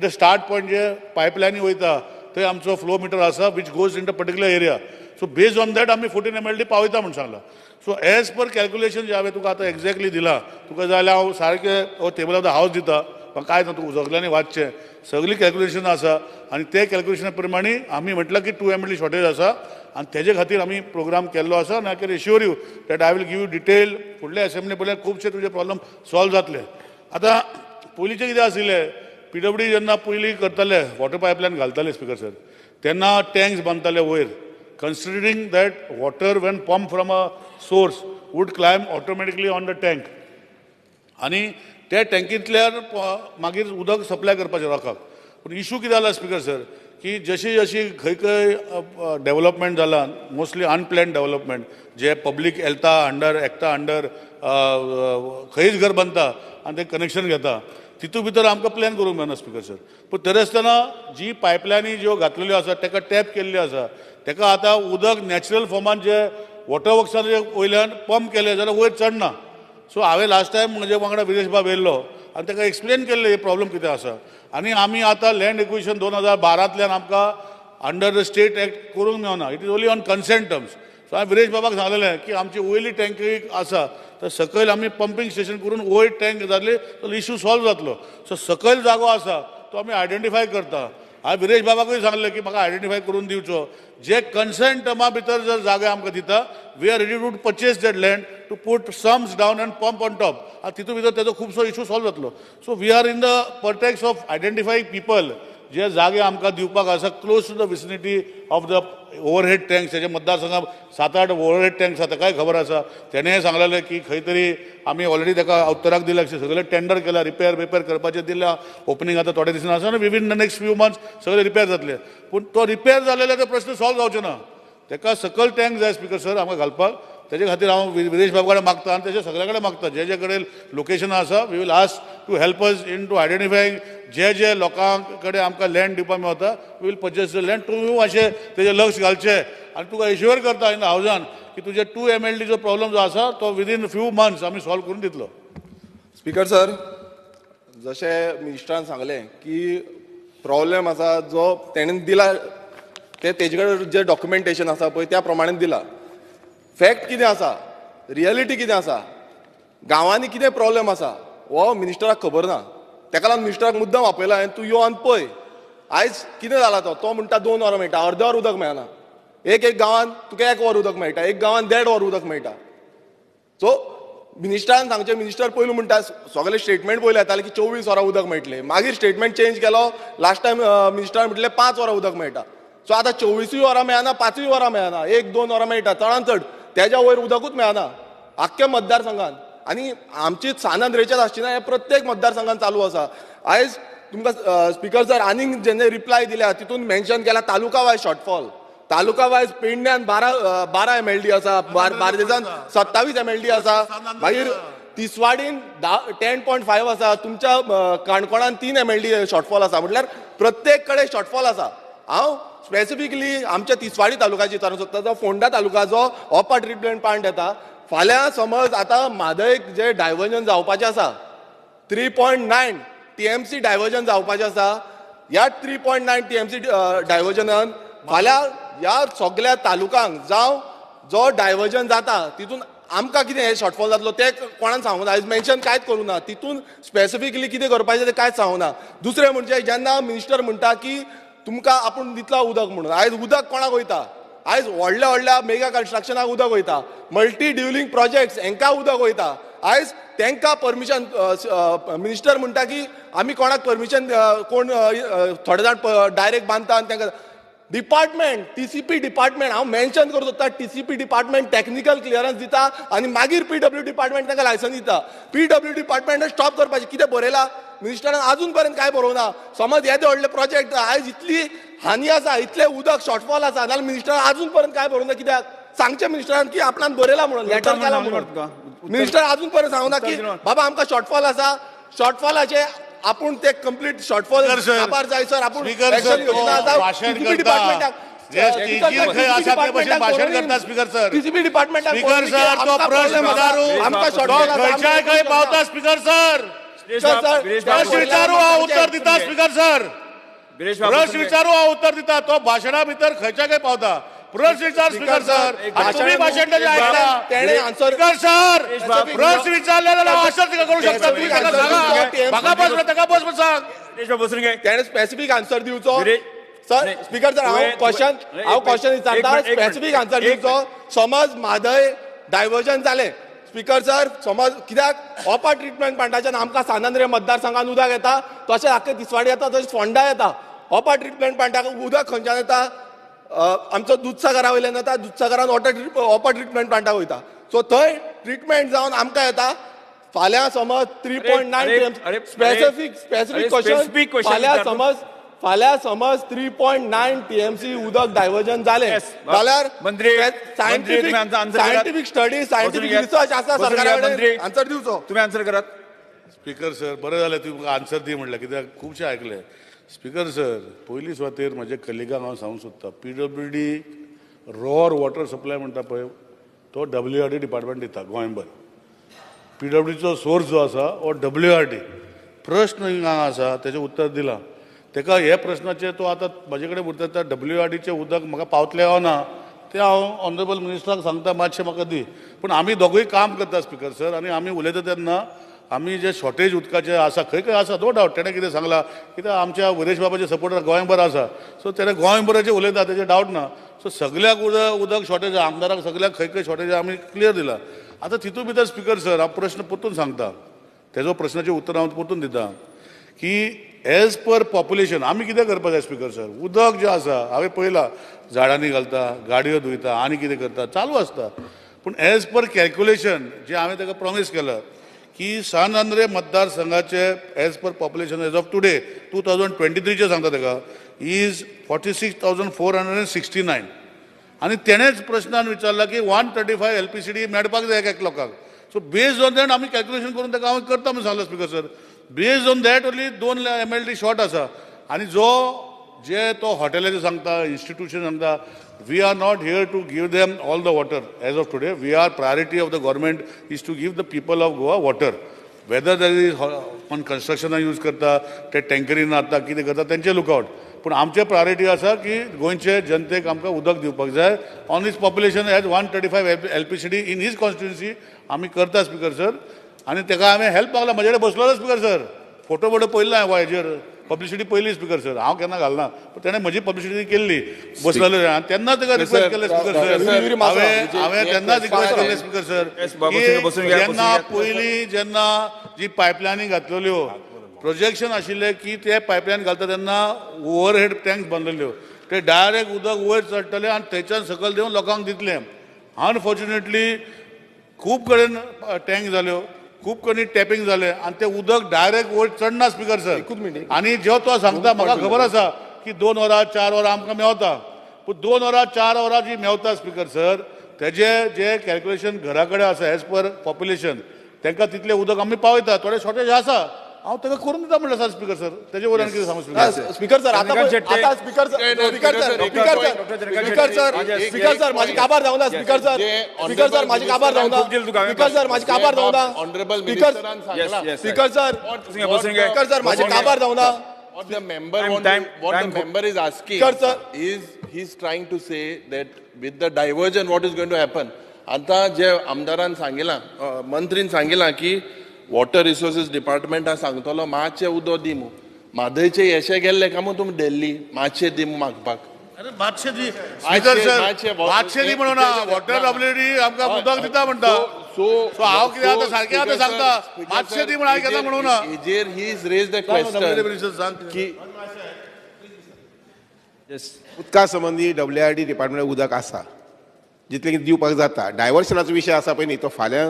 the start point जे पायपलायनी वयता थंय आमचो फ्लो मिटर आसा which goes in the particular area. So based on that आमी 14 MLD पावयता म्हणून सांगला. सो एज पर कॅल्क्युलेशन जे हांवें तुका आतां एक्झॅक्टली दिला, तुका जाय जाल्यार हांव सारकें हो टेबल ऑफ द हावस दिता, म्हाका काय ना तुका सगळ्यांनी वाचचें. सगळी कॅल्क्युलेशन आसा आनी ते कॅल्क्युलेशना प्रमाणे आमी म्हटलां की 2 MLD शॉर्टेज आसा आनी तेजे खातीर आमी प्रोग्राम केल्लो आसा. आनी I can assure you that I will give you detail. फुडल्या असेंब्ली पयल्यार खुबशे तुजे प्रॉब्लम सॉल्व जातले. आतां पयलींचें कितें आशिल्लें, PWD जेन्ना पयलीं करताले वॉटर पायपलायन घालताले स्पिकर सर, तेन्ना टँक्स बांदताले वयर, considering that water when pumped from a source would climb automatically on the tank. आणि त्या टँकींतल्यान मागीर उदक सप्लाय करपाचें लोकांक. पूण इशू कितें जाला स्पिकर सर की जशी जशी खंय खंय डेव्हलपमेंट जाला, मोस्टली अनप्लॅन्ड डेव्हलपमेंट जे पब्लीक येता अंडर एक्टा अंडर खंयच घर बांदता आनी तें कनेक्शन घेता, तितून भितर आमकां प्लॅन करूंक मेळना स्पिकर सर. पूण तरी आसतना जी पायपलायनी ज्यो घातलेल्यो आसा ताका टॅप केल्ल्यो आसा, ताका आतां उदक नॅचरल फॉर्मान जे वॉटर वर्क्सान वयल्यान पंप केले जाल्यार वयर चडना. सो हांवें लास्ट टायम म्हजे वांगडा विरेश बाब येयल्लो आनी ताका एक्सप्लेन केल्लें हे प्रॉब्लम कितें आसा. आनी आमी आतां लँड एक्विजिशन 2012तल्यान आमकां अंडर द स्टेट एक्ट करूंक मेळना. It is only on consent terms. So हांवें विरेश बाबाक सांगलेलें की आमची वयली टँक आसा तर सकयल आमी पंपींग स्टेशन करून वयर टँक जातली तर इशू सॉल्व जातलो. सो सकयल जागो आसा तो आमी आयडेंटिफाय करता. हांवें विरेश बाबाकूय सांगलें की म्हाका आयडेंटिफाय करून दिवचो. जे कन्सेंट टर्मा भितर जर जागे आमकां दिता we are ready to purchase that land to put sumps down and pump on top. आनी तितून भितर तेजो खुबसो इशू सॉल्व जातलो. So we are in the process of identifying people जे जागे आमकां दिवपाक आसा close to the vicinity of the overhead tanks. तेजे मतदारसंघात 7-8 ओवरहेड टँक्स आसा ताकाय खबर आसा. तेणेंय सांगलेलें की खंय तरी आमी ऑलरेडी ताका उत्तराक दिल्या सगळे टेंडर केला रिपेर करपाचें दिल्या. ओपनिंग आतां थोडे दिसांनी आसा आनी विवीन द नेक्स्ट फ्यू मंथ्स सगळे रिपेर जातले. पूण तो रिपेर जालेले ते प्रश्न सॉल्व जावचे ना. ताका सकयल टँक जाय स्पीकर सर आमकां घालपाक. तेजे खातीर हांव विरेश बाबा कडेन मागता आनी तेजे सगळे कडेन मागता जे कडेन लोकेशनां आसा we will ask to help us in to identifying जे लोकां कडेन आमकां लँड दिवपाक मेळटा we will purchase the land. तूं मातशें तेजेर लक्ष घालचें आनी तुका एश्युअर करता इन द हावजान की तुजे 2 MLD जो प्रॉब्लम जो आसा तो विदीन फ्यू मंथ्स आमी सॉल्व करून दितलो. स्पीकर सर, जशें मिनिस्टरान सांगलें की प्रॉब्लेम आसा जो तेणेन दिला ते तेजे कडेन जे डॉक्युमेंटेशन आसा पळय त्या प्रमाणे दिला. फॅक्ट कितें आसा, रियलिटी कितें आसा, गांवांनी कितें प्रॉब्लेम आसा हो मिनिस्टराक खबर ना. ताका लागून मिनिस्टराक मुद्दम आपयला हांवें तूं यो आनी पळय आयज कितें जाला तो म्हणटा 2 वरां मेळटा, अर्द वर उदक मेळना. एक गांवांत तुका 1 वर उदक मेळटा, एक गांवांत 1.5 वर उदक मेळटा. सो मिनिस्टरान सांगचें, मिनिस्टर पयलू म्हणटा सगळे स्टेटमेंट पयले येताले की 24 वरां उदक मेळटलें. मागीर स्टेटमेंट चेंज केलो. लास्ट टायम मिनिस्टरान म्हटलें 5 वरां उदक मेळटा. सो आतां 24 वरां मेळना, 5 वरां मेळना, 1-2 वरां मेळटा, चडांत चड तेज्या वयर उदकूच मेळना आख्ख्या मतदारसंघात. आनी आमची सानंद्रेच्याच आसची हे प्रत्येक मतदारसंघात चालू आसा. आयज तुमकां स्पीकर सर आनीक जेन्ना रिप्लाय दिल्या तितून मेन्शन केला तालुका वायज शॉर्टफॉल. तालुका वायज पेडण्यान 12 MLD आसा, बार्देजान 27 MLD आसा, मागीर तिसवाडीन 10.5 आसा, तुमच्या काणकोणान 3 MLD शॉर्टफॉल आसा. म्हटल्यार प्रत्येक कडेन शॉर्टफॉल आसा. हांव स्पेसिफिकली आमच्या तिसवाडी तालुक्याची विचारूंक सोदता जो फोंडा तालुका जो ओपा ट्रिटमेंट प्लांट येता. फाल्यां समज आतां म्हादयक जे डायवर्जन जावपाचें आसा 3.9 TMC डायवर्जन जावपाचें आसा. ह्या 3.9 TMC डायवर्जनान फाल्यां ह्या सगळ्या तालुक्यांक जावं जो डायवर्जन जाता तितून आमकां कितें हे शॉर्टफॉल जातलो ते कोणान सांगूं ना. आयज मेन्शन कांयच करूं ना. तितून स्पेसिफिकली कितें करपाचें तें कांयच सांगूं ना. दुसरें म्हणजे जेन्ना मिनिस्टर म्हणटा की तुमकां आपूण दितला उदक म्हणून, आयज उदक कोणाक वयता? आयज व्हडल्या मेगा कन्स्ट्रक्शनाक उदक वयता, मल्टी ड्युलिंग प्रोजेक्ट्स हांकां उदक वयता. आयज तांकां परमिशन मिनिस्टर म्हणटा की आमी कोणाक परमिशन कोण थोडे जाण डायरेक्ट बांदता आनी तांकां डिपार्टमेंट TCP डिपार्टमेंट हांव मेन्शन करूं सोदता. TCP डिपार्टमेंट टॅक्निकल क्लियरन्स दिता आनी मागीर PW डिपार्टमेंट तांकां लायसन दिता. PW डिपार्टमेंट स्टॉप करपाचें. कितें बरयलां मिनिस्टरान अजून पर्यंत काय बरोवना. समज येदे व्हडले प्रोजेक्ट आयज इतली हानी आसा, इतले उदक शॉर्टफॉल आसा जाल्यार मिनिस्टरान अजून पर्यंत काय बरोवना. कित्याक सांगचें मिनिस्टरान की आपणान बरयला म्हणून, लेटर केला म्हणून. मिनिस्टर अजून पर्यंत सांगूना की बाबा आमकां शॉर्टफॉल आसा, शॉर्टफॉलाचे आपूण ते कंप्लीट शॉर्टफॉल काबार जाय सर. आपूण एक्शन योजना आसा TCP डिपार्टमेंटाक भाषण करता स्पीकर सर. TCP डिपार्टमेंटाक स्पीकर सर तो प्रश्न विचारू आमकां शॉर्टफॉल खंयच्याय खंय पावता स्पीकर सर. प्रश्न विचारू हांव उत्तर दिता स्पीकर सर. प्रश्न विचारू हांव उत्तर दिता. तो भाशणा भितर खंयच्या खंय पावता. प्रश्न विचार स्पीकर सर. तुम्ही भाषण तेजें आयकलां तेणे आन्सर स्पीकर सर. प्रश्न विचारले जाल्यार हांव आन्सर तिका करूंक शकता. तुम्ही ताका सांगा म्हाका बस ताका बस सांग. तेणे स्पेसिफीक आन्सर दिवचो. सर स्पीकर सर हांव क्वेश्चन विचारता, स्पेसिफीक आन्सर दिवचो. समज म्हादय डायवर्जन जालें स्पीकर सर, समज कित्याक ओपा ट्रिटमेंट प्लांटाच्यान आमकां सानंद्रे मतदारसंघात उदक येता, तशें आख्खे तिसवाडी येता, तशें फोंडा येता. ओपा ट्रिटमेंट प्लांटाक उदक खंयच्यान येता? आमचो दूधसागरा वयल्यान येता. दूधसागरान ओपा ट्रिटमेंट प्लांटाक वयता. सो थंय ट्रिटमेंट जावन आमकां येता. फाल्यां समज 3.9 स्पेसिफीक क्वेश्चन. फाल्यां समज 3.9 TMC उदक डायवर्जन जालें जाल्यार सायंटिफीक स्टडी, सायंटिफीक रिसर्च आसा सरकारा कडेन. आन्सर दिवचो. तुम्ही आन्सर करात. स्पीकर सर बरें जालें तुमी म्हाका आन्सर दी म्हणलें, कित्याक खुबशे आयकले. स्पीकर सर पयली सुवातेर म्हजे कलिगांक हांव सांगूंक सोदता PWD रॉर वॉटर सप्लाय म्हणटा पळय तो WRD डिपार्टमेंट दिता गोंयभर. PWDचो सोर्स जो आसा हो WRD. प्रश्न हिंगा आसा तेजें उत्तर दिलां. तेका हे प्रश्नाचे तो आतां म्हाजे कडेन उरता WRDचें उदक म्हाका पावतलें हो ना तें हांव ऑनरेबल मिनिस्टराक सांगता मातशें म्हाका दी. पूण आमी दोगूय काम करता स्पिकर सर आनी आमी उलयता तेन्ना आमी जे शॉर्टेज उदकाचें आसा खंय खंय आसा नो डावट तेणें कितें सांगलां कित्याक आमच्या वरेश बाबाचे सपोर्टर गोंयभर आसा सो तेणें गोंयभराचें उलयता तेजें डावट ना. सो सगळ्याक उदक शॉर्टेज आमदाराक सगळ्याक खंय खंय शॉर्टेज आमी क्लियर दिलां. आतां तितून भितर स्पिकर सर हांव प्रश्न परतून सांगता तेजो प्रश्नाचें उत्तर हांव परतून दितां की एज पर पॉप्युलेशन आमी कितें करपाक जाय स्पिकर सर. उदक जें आसा हांवें पळयलां झाडांनी घालता गाडयो धुयता आनी कितें करता चालू आसता. पूण एज पर कॅल्क्युलेशन जें हांवें ताका प्रॉमीस केलां की सान आंद्रे मतदारसंघाचे as per population as of today 2023 सांगता ताका इज 46,469 आनी तेणेच प्रश्नान विचारला की 135 LPCD मेळपाक जाय एक लोकांक. सो बेस्ड ऑन दॅट आमी कॅल्क्युलेशन करून ताका हांव करता म्हणून सांगला speaker sir. Based on that only 2 MLD short आसा आनी जे तो हॉटेलाचे सांगता इन्स्टिट्यूशन सांगता we are not here to give them all the water as of today. We are priority of the government is to give the people of Goa water. Whether that is on कन्स्ट्रक्शनाक use करता ते टँकरीन हाडटा कितें करता तेंचे lookout. पूण आमचे priority आसा की गोंयचे जनतेक आमकां उदक दिवपाक जाय. On his population as 135 LPCD in his constituency आमी करता स्पिकर सर. आनी ताका हांवें हेल्प मागला म्हजे कडेन बसलो स्पिकर सर. फोटो पयलो हांवें हेजेर पब्लिसिटी पयली स्पिकर सर. हांव केन्ना घालना पूण ताणें म्हजी पब्लिसिटी केल्ली बसलेलो आनी तेन्ना ताका रिक्वेस्ट केलें स्पिकर सर. हांवें तेन्नाच रिक्वेस्ट केलें स्पिकर सर जेन्ना पयलीं जेन्ना जी पायपलायनी घातलेल्यो प्रोजेक्शन आशिल्लें की ते पायपलायन घालता तेन्ना ओवरहेड टँक्स बांदलेल्यो ते डायरेक्ट उदक वयर चडटलें आनी थंयच्यान सकयल देवन लोकांक दितलें. अनफॉर्च्युनेटली खूब कडेन टँक जाल्यो खूब कडेन टॅपिंग जालें आनी तें उदक डायरेक्ट वयर चडना स्पिकर सर. आनी जो तो सांगता म्हाका खबर आसा की 2 वरां 4 वरां आमकां मेवता. पूण 2 वरां 4 वरां जी मेवता स्पिकर सर तेजे जे कॅल्क्युलेशन घरा कडेन आसा एज पर पॉप्युलेशन तांकां तितलें उदक आमी पावयता. थोडें शॉर्टेज आसा हांव ताका करून दिता म्हणलें आसा स्पिकर सर. तेजे वयर आनी कितें सांगू स्पिकर सर स्पिकर सर म्हाजी काबार जावं ना स्पिकर सर म्हाजी काबार जावं ना स्पिकर सर म्हाजी काबार जावं ना ऑनरेबल स्पिकर मिनिस्टरान सांगला स्पिकर सर म्हाजी काबार जावं ना. What the member is asking is he's trying to say that with the diversion what is going to happen. आता जे आमदारान सांगिलां मंत्रीन सांगिलां की वॉटर रिसोर्सीस डिपार्टमेंटा सांगतलो मातशें उदक दी मू म्हादयचे येशे गेल्ले काय तुमी दिल्ली मातशें दी मागपाक. अरे मातशें दी स्पिकर सर मातशें दी म्हणून वॉटर अवेलेबिलिटी आमकां उदक दिता म्हणटा. सो हांव कितें आतां सारकें आतां सांगता मातशें दी म्हणून हांवें केन्ना म्हणूं ना. हेजेर he is raise the question की उदका संबंधी WRD डिपार्टमेंट उदक आसा जितलें कितें दिवपाक जाता. डायवर्शनाचो विशय आसा पळय न्ही तो फाल्यां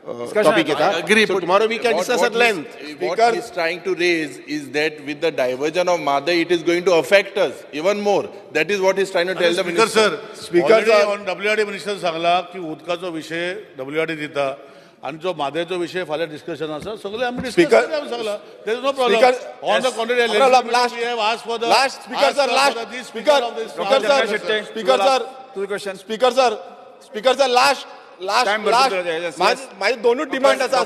टॉपिक येता. So tomorrow we can discuss at length. What he is trying to raise is that with the diversion of Madai, it is going to affect us even more. That is what he is trying to tell the minister. Speaker sir, on WRD minister सांगला की उदकाचो विशय WRD दिता आणि जो मादेचो विषय फाल्यां discussion आसा सगळे आमी डिस्कस करया सांगला. There is no problem. On the contrary last we have asked for the last speaker sir last speaker sir last माझी दोनूच डिमांड आसा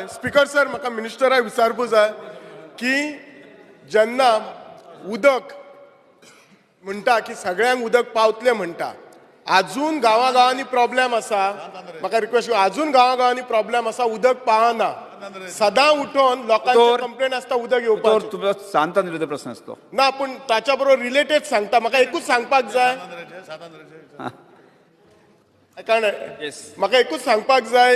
स्पिकर सर म्हाका मिनिस्टराक विचारपूक जाय की जेन्ना उदक म्हणटा की सगळ्यांक उदक पावतलें म्हणटा अजून गांवांनी प्रॉब्लेम आसा. म्हाका रिक्वेस्ट अजून गांवांनी प्रॉब्लेम आसा उदक पावना. सदां उठोन लोकांची कंप्लेंट आसता उदक येवपाक. तुमचो सांगता न्ही प्रश्न आसतो ना पूण ताच्या बरोबर रिलेटेड सांगता म्हाका एकूच सांगपाक जाय म्हाका एकूच सांगपाक जाय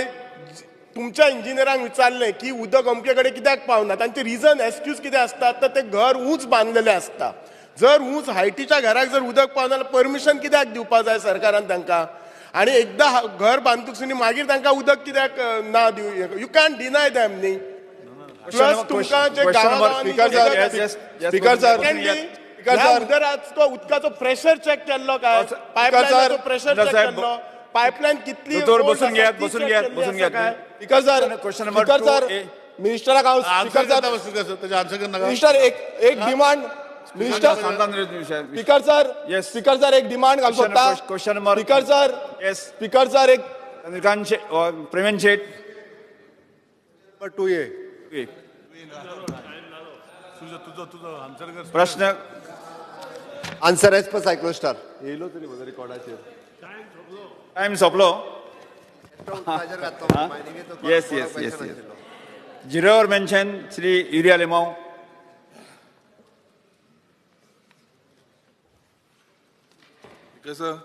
तुमच्या इंजिनियरांक विचारलें की उदक अमके कडेन कित्याक पावना तांचे रिजन एक्सक्यूज कितें आसता तर ते घर उंच बांदलेलें आसता. जर उंच हायटीच्या घराक जर उदक पावना जाल्यार परमिशन कित्याक दिवपाक जाय सरकारान तांकां. आणि एकदा घर बांदतकच मागीर तांकां उदक कित्याक ना दिवं यू कॅन डिनाय दॅम न्ही. प्लस तुमकां जे स्पिकर सर उदकाचो प्रेशर चॅक केल्लो काय पायपलायनाचो प्रेशर चॅक केल्लो पायपलायन कितली बसून घेयात स्पिकर सर मिनिस्टराक हांव स्पिकर सर मिनिस्टर एक demand minister speaker sir Yes. Speaker sir एक डिमांड घालूं सोदता question number speaker sir yes speaker sir एक चंद्रकांत प्रेमन शेट नंबर 2A. प्रश्न आन्सर एज पर सायक्लोस्टार येयलो तरी म्हजो रिकॉर्डाचेर टाइम सोंपलो ताजेर घातलो मायनिंगेचो येस येस येस येस जिरोवर mention Shri Yuri Alemao Because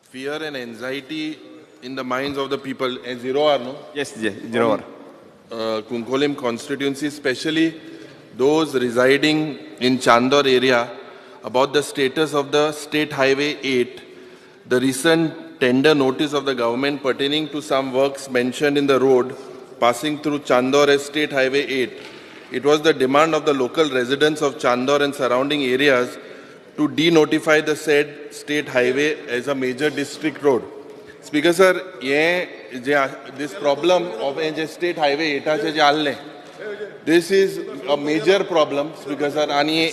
fear and anxiety in the minds of the people, and zero are no, yes जिरोवर Kunkolim constituency, especially those residing in Chandor area, about the status of the State Highway 8, the recent tender notice of the government pertaining to some works mentioned in the road passing through Chandor as State Highway 8. It was the demand of the local residents of Chandor and surrounding areas to denotify the said State Highway as a major district road. Speaker sir, this problem of a State Highway 8 this is a major problem, Speaker sir, आणि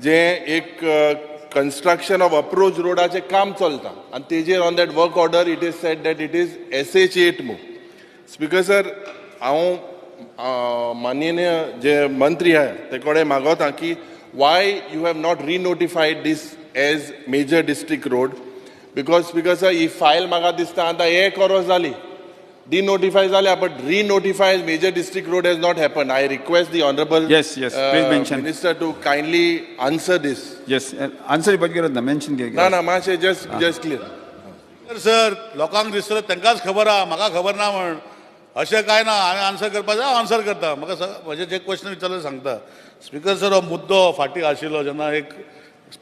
एक construction of approach roadaचे काम चलता and तेजेर on that work order it is said that it is SH8 move. Speaker sir, हांव माननीय जे मंत्री आहे ते कडेन मागोता की why you have not re-notified this as major district road, because Speaker sir, he file म्हाका दिसता आतां 1 वर्स जाली denotify झाल्या, but re-notify as major district road has not happened. I request the honorable Yes, please mention. minister to kindly answer this. Yes answer but करत ना mention ना मातशें just clear. सर लोकांक दिसतलें तांकांच खबर आहा म्हाका खबर ना म्हण अशें कांय ना हांवें आन्सर करपाचें हांव आन्सर करता म्हाका म्हजे जे क्वेश्चन विचारले सांगता स्पीकर सर हो मुद्दो फाटीं आशिल्लो जेन्ना एक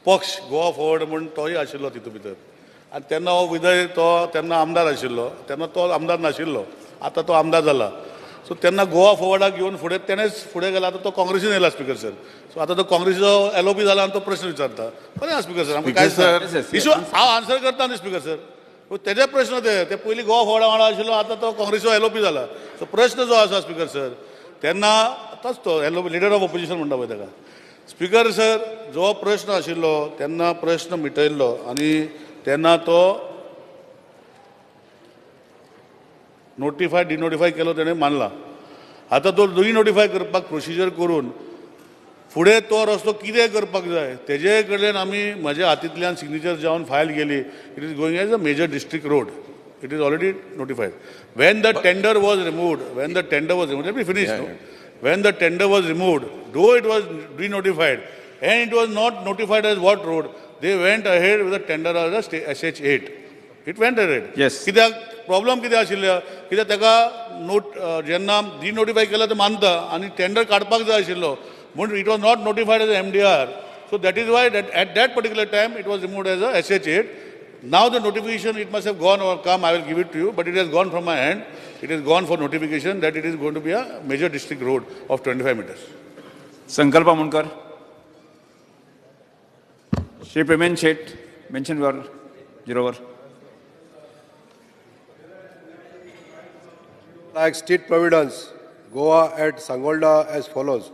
पक्ष गोवा फॉवर्ड म्हूण तोय आशिल्लो तितून भितर आनी तेन्ना हो विधय तो तेन्ना आमदार आशिल्लो तेन्ना तो आमदार नाशिल्लो आतां तो आमदार जाला सो तेन्ना गोवा फॉवर्डाक घेवन फुडें तेणेच फुडें गेला आतां तो काँग्रेसीन येयला स्पीकर सर सो आतां तो काँग्रेसीचो LOP जाला आनी तो प्रश्न विचारता बरें आहा स्पीकर सर आमकां कांयच इशू हांव आन्सर करता न्ही स्पीकर सर तेजे प्रश्न ते पयलीं गोवा फॉवर्डा वांगडा आशिल्लो आतां तो काँग्रेसीचो LOP जाला सो प्रश्न जो आसा स्पीकर सर तेन्ना आतांच तो LOP लिडर ऑफ ऑपोजिशन म्हणटा पळय ताका स्पीकर सर जो प्रश्न आशिल्लो तेन्ना प्रश्न मिटयल्लो आनी तेन्ना तो नोटिफाय डिनोटिफाय केलो तेणें मानला आतां तो डिनोटिफाय करपाक प्रोसिजर करून फुडें तो रस्तो कितें करपाक जाय तेजे कडेन आमी म्हज्या हातींतल्यान सिग्नेचर जावन फायल गेली it is going as a major district road it is already notified when the tender was removed let me finish no? When the tender was removed, though it was denotified and it was not notified as what road, they went ahead with the tender as a SH8. It went ahead. Yes. कित्याक problem कितें आशिल्लें कित्याक ताका जेन्ना डिनोटिफाय केला ते मानता आनी टेंडर काडपाक जाय आशिल्लो म्हूण it was not notified as MDR. So that is why at that particular time it was removed as a SH8. Now the notification, it must have gone or come, I will give it to you, but it has gone from my hand. It has gone for notification that it is going to be a major district road of 25 meters. संकल्प मुनकर श्री प्रेमन शेट mention वर जिरोवर Like State Providence, Goa at Sangolda as follows.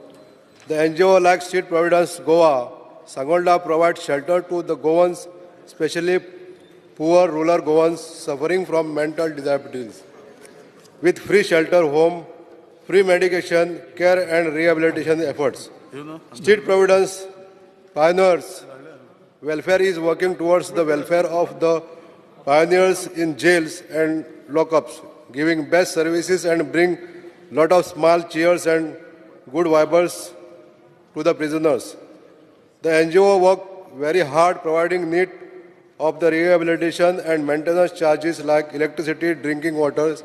The NGO like State Providence Goa, Sangolda provides shelter to the Goans, especially poor rural Goans suffering from mental disabilities, with free shelter home, free medication, care and rehabilitation efforts. State Providence Pioneers Welfare is working towards the welfare of the pioneers in jails and lockups, giving best services and bring lot of small chairs and good vibes to the prisoners. The NGO work very hard providing need of the rehabilitation and maintenance charges like electricity, drinking water,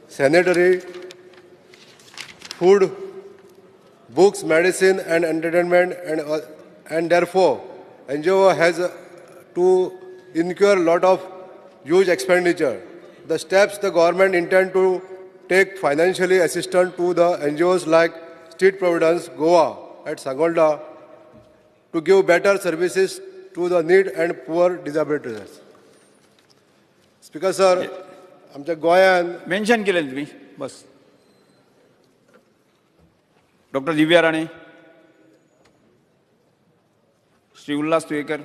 sanitary, food, books, medicine and entertainment and therefore NGO has to incur a lot of huge expenditure. The steps the government intend to take financially assistance to the NGOs like State Providence Goa at Sangolda to give better services to the need and poor disabilities. Speaker sir, आमच्या गोंयान mention केलें तुम्ही बस doctor Divya Rane Shri Ulhas Tuyekar.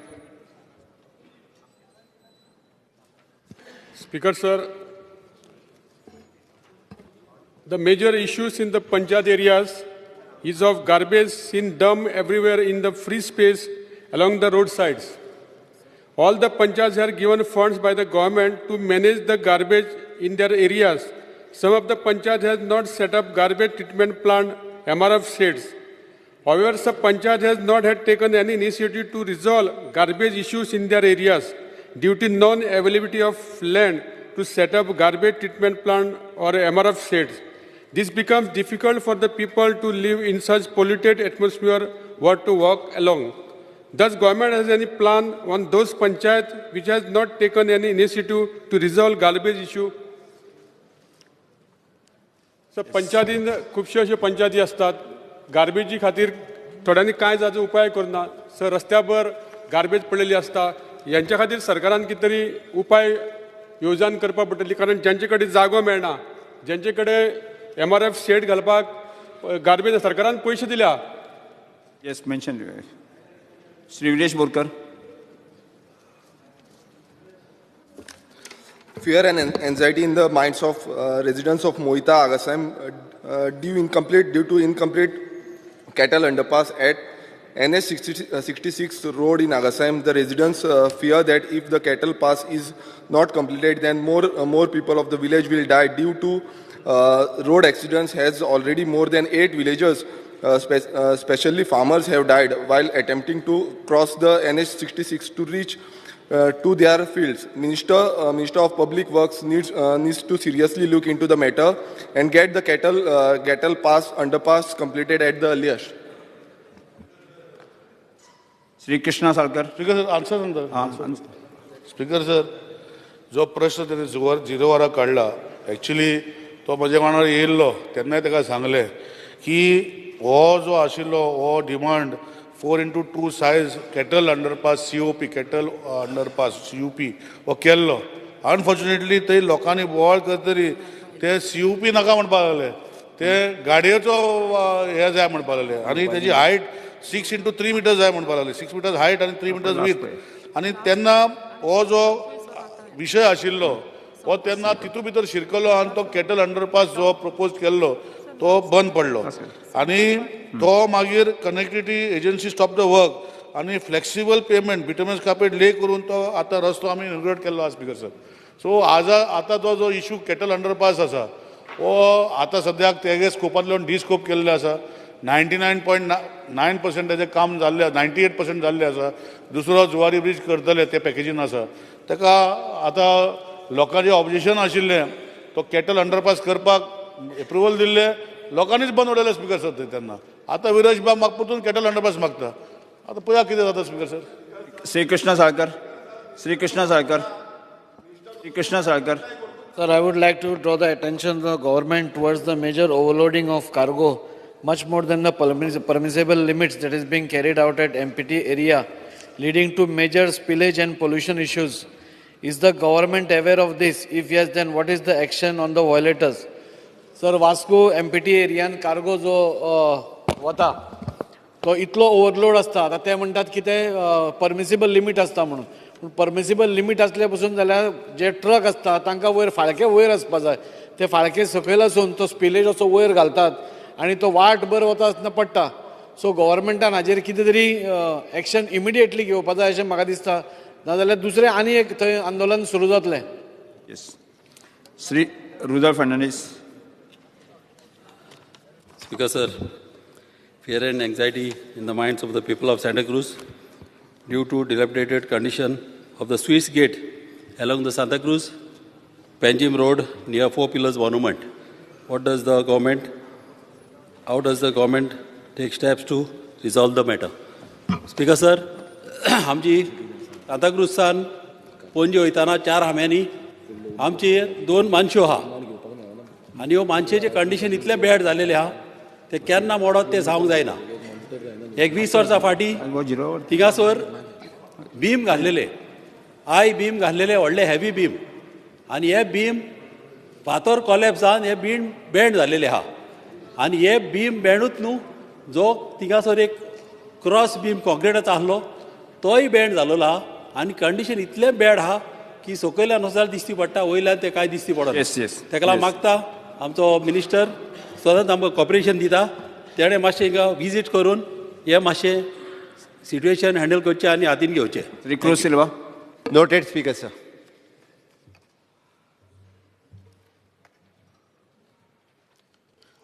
Speaker sir, the major issues in the Panchayat areas is of garbage seen dump everywhere in the free space along the roadsides. All the Panchayats are given funds by the government to manage the garbage in their areas. Some of the Panchayat has not set up garbage treatment plant MRF sheds. However, some Panchayat has not had taken any initiative to resolve garbage issues in their areas due to non-availability of land to set up garbage treatment plant or MRF sheds. This becomes difficult for the people to live in such polluted atmosphere or to walk along. Thus, government has any plan on those panchayat which has not taken any initiative to resolve garbage issue? Sir पंचायतीन खुबशे अशे पंचायती असतात गार्बेजी खातीर थोड्यांनी कांय जाचो उपाय करना. Sir रस्त्यार गार्बेज पडलेली असता यांच्या खातीर सरकारान कितें तरी उपाय येवजण करपाक पडटली कारण ज्यांचे कडेन जागो मेळना ज्यांचे कडेन MRF शेड घालपाक गार्बेज सरकारान पयशे दिल्या. Yes mention. Shri Vilesh Borkar. Fear and anxiety in the minds of residents of Moita Agassam due to incomplete cattle underpass at NH 66 road in Agassam. The residents fear that if the cattle pass is not completed, then more people of the village will die due to road accidents. Has already more than 8 villagers, especially farmers, have died while attempting to cross the NH 66 to reach to their fields. Minister of Public Works needs to seriously look into the matter and get the cattle pass underpass completed at the earliest. Shri Krishna Salkar. Speaker sir answer. Speaker sir जो प्रश्न त्याने zero वरां काडला actually तो म्हज्या मनार येयल्लो तेन्नाय ताका सांगलें की हो जो आशिल्लो हो demand 4x2 size cattle underpass COP cattle underpass CUP हो केल्लो. अनफॉर्च्युनेटली थंय लोकांनी बोवाळ करतरी ते CUP नाका म्हणपाक लागले ते गाडयेचो हे जाय म्हणपाक लागले आनी तेजी हायट 6x3 मिटर्स जाय म्हणपाक लागले. 6 मिटर्स हायट आनी 3 मिटर्स वीथ. आनी तेन्ना हो जो विशय आशिल्लो हो तेन्ना तितू भितर शिरकलो आनी तो कॅटल अंडरपास जो प्रपोज केल्लो तो बंद पडलो आनी तो मागीर connectivity agency stop the work आनी फ्लेक्सिबल पेमेंट बिटमस कार्पेट ले करून तो आतां रस्तो आमी इनॉग्रेट केल्लो आसा स्पीकर सर. सो आतां तो जो इशू कॅटल अंडरपास आसा हो आतां सद्याक तेगे स्कोपांतल्यान डिस्कोप केल्ले आसा. 99.9% तेजें काम जाल्लें 98% जाल्लें आसा. दुसरो जुवारी ब्रीज करतले ते पॅकेजीन आसा. ताका आतां लोकांचें ऑब्जेक्शन आशिल्लें तो कॅटल अंडरपास करपाक एप्रुवल दिल्ले लोकांनीच बंद उडयले स्पीकर सर ते तेन्ना. आतां विरज बाब म्हाका परतून कॅटल अंडरपास मागता. आतां पळया कितें जाता speaker sir. Shri Krishna Salkar. Shri Krishna Salkar. Shri Krishna Salkar. Sir, I would like to draw the attention of the government towards the major overloading of cargo, much more than the permissible limits that is being carried out at MPT area, leading to major spillage and pollution issues. Is the government aware of this? If yes, then what is the action on the violators? Sir, Vasco MPT एरियान cargo जो वता तो इतलो overload आसता. आतां ते म्हणटात की ते परमिसिबल लिमीट आसता म्हणून. पूण परमिसिबल लिमीट आसले पसून जाल्यार जे ट्रक आसता तांकां वयर फाळके वयर आसपा जाय. ते फाळके सकयल आसून तो स्पिलेज असो वयर घालतात आनी तो वाटभर वता आसतना पडटा. सो गव्हर्मेंटान हाजेर कितें तरी एक्शन इमिडिएटली घेवपा जाय अशें म्हाका दिसता. नाजाल्यार दुसरें आनी एक थंय आंदोलन सुरू जातलें. Yes. Shri Rudal Fernandes. Speaker sir, fear and anxiety in the minds of the people of Santa Cruz due to dilapidated condition of the Swiss Gate along the Santa Cruz Panjim Road near Four Pillars Monument. How does the government take steps to resolve the matter? Speaker sir, आमची Santa क्रूजसान पणजे वयताना 4 हांब्यांनी आमची 2 मानश्यो आहा आनी ह्यो मानशेचें condition इतलें bad जालेलें आहा ते केन्ना मोडत ते सांगूंक जायना. 20 वर्सां फाटीं थिंगासर बीम घाल्लेले बीम घाल्लेले व्हडले हेवी बीम आनी हे बीम फातर कॉलेप्स जावन हे बीम बँड जाल्लेले आहा आनी हे बीम बँडूच न्हू जो थिंगासर एक क्रॉस बीम कॉन्क्रिटाचो आहलो तोय बँड जालोलो आहा आनी कंडिशन इतलें बॅड आहा की सकयल्यान वचल्यार दिश्टी पडटा वयल्यान ते कांय दिश्टी पडना. Yes, yes. तेका लागून मागता आमचो मिनिस्टर सदांच आमकां कॉपरेशन दिता तेणें मातशें हिंगा विजीट करून हें मातशें सिट्युएशन हँडल करचें आनी हातीन घेवचें. Shri cruise Silva. Noted, Speaker, sir.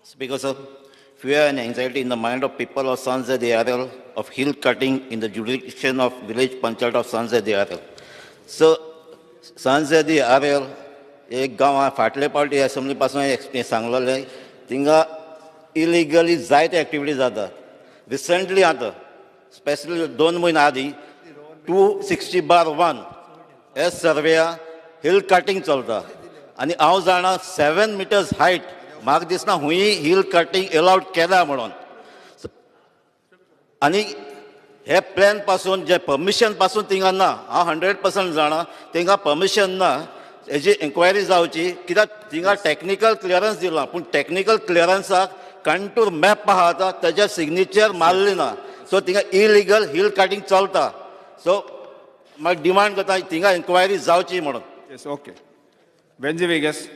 Speaker, sir, fear and anxiety in the mind of people of Sanjay DRL of hill cutting in the jurisdiction of village Panchayat of Sanjay DRL. So, Sanjay DRL एक गांव फाटले पावटी assembly पासून experience सांगलेले थिंगा illegally जायते activity जातात. Recently आतां specially 2 म्हयने आदीं 260/1 हे सर्वे हिल कटिंग चलता आनी हांव जाणा 7 meters हायट म्हाका दिसना हुंय हिल कटिंग अलाउड केला म्हणून. आनी हे प्लॅन पासून जे परमिशन पासून थिंगा ना हांव 100% जाणा थिंगा परमिशन ना. हेजी इन्क्वायरी जावची कित्याक थिंगा टॅक्निकल क्लियरन्स दिला पूण टॅक्निकल क्लियरन्साक कंटूर मॅप आहा तेजेर सिग्नेचर मारली ना. सो थिंगा इलिगल हिल कटिंग चलता. सो म्हाका डिमांड करता थिंगा इन्क्वायरी जावची म्हणून. Yes okay. Venzy Viegas.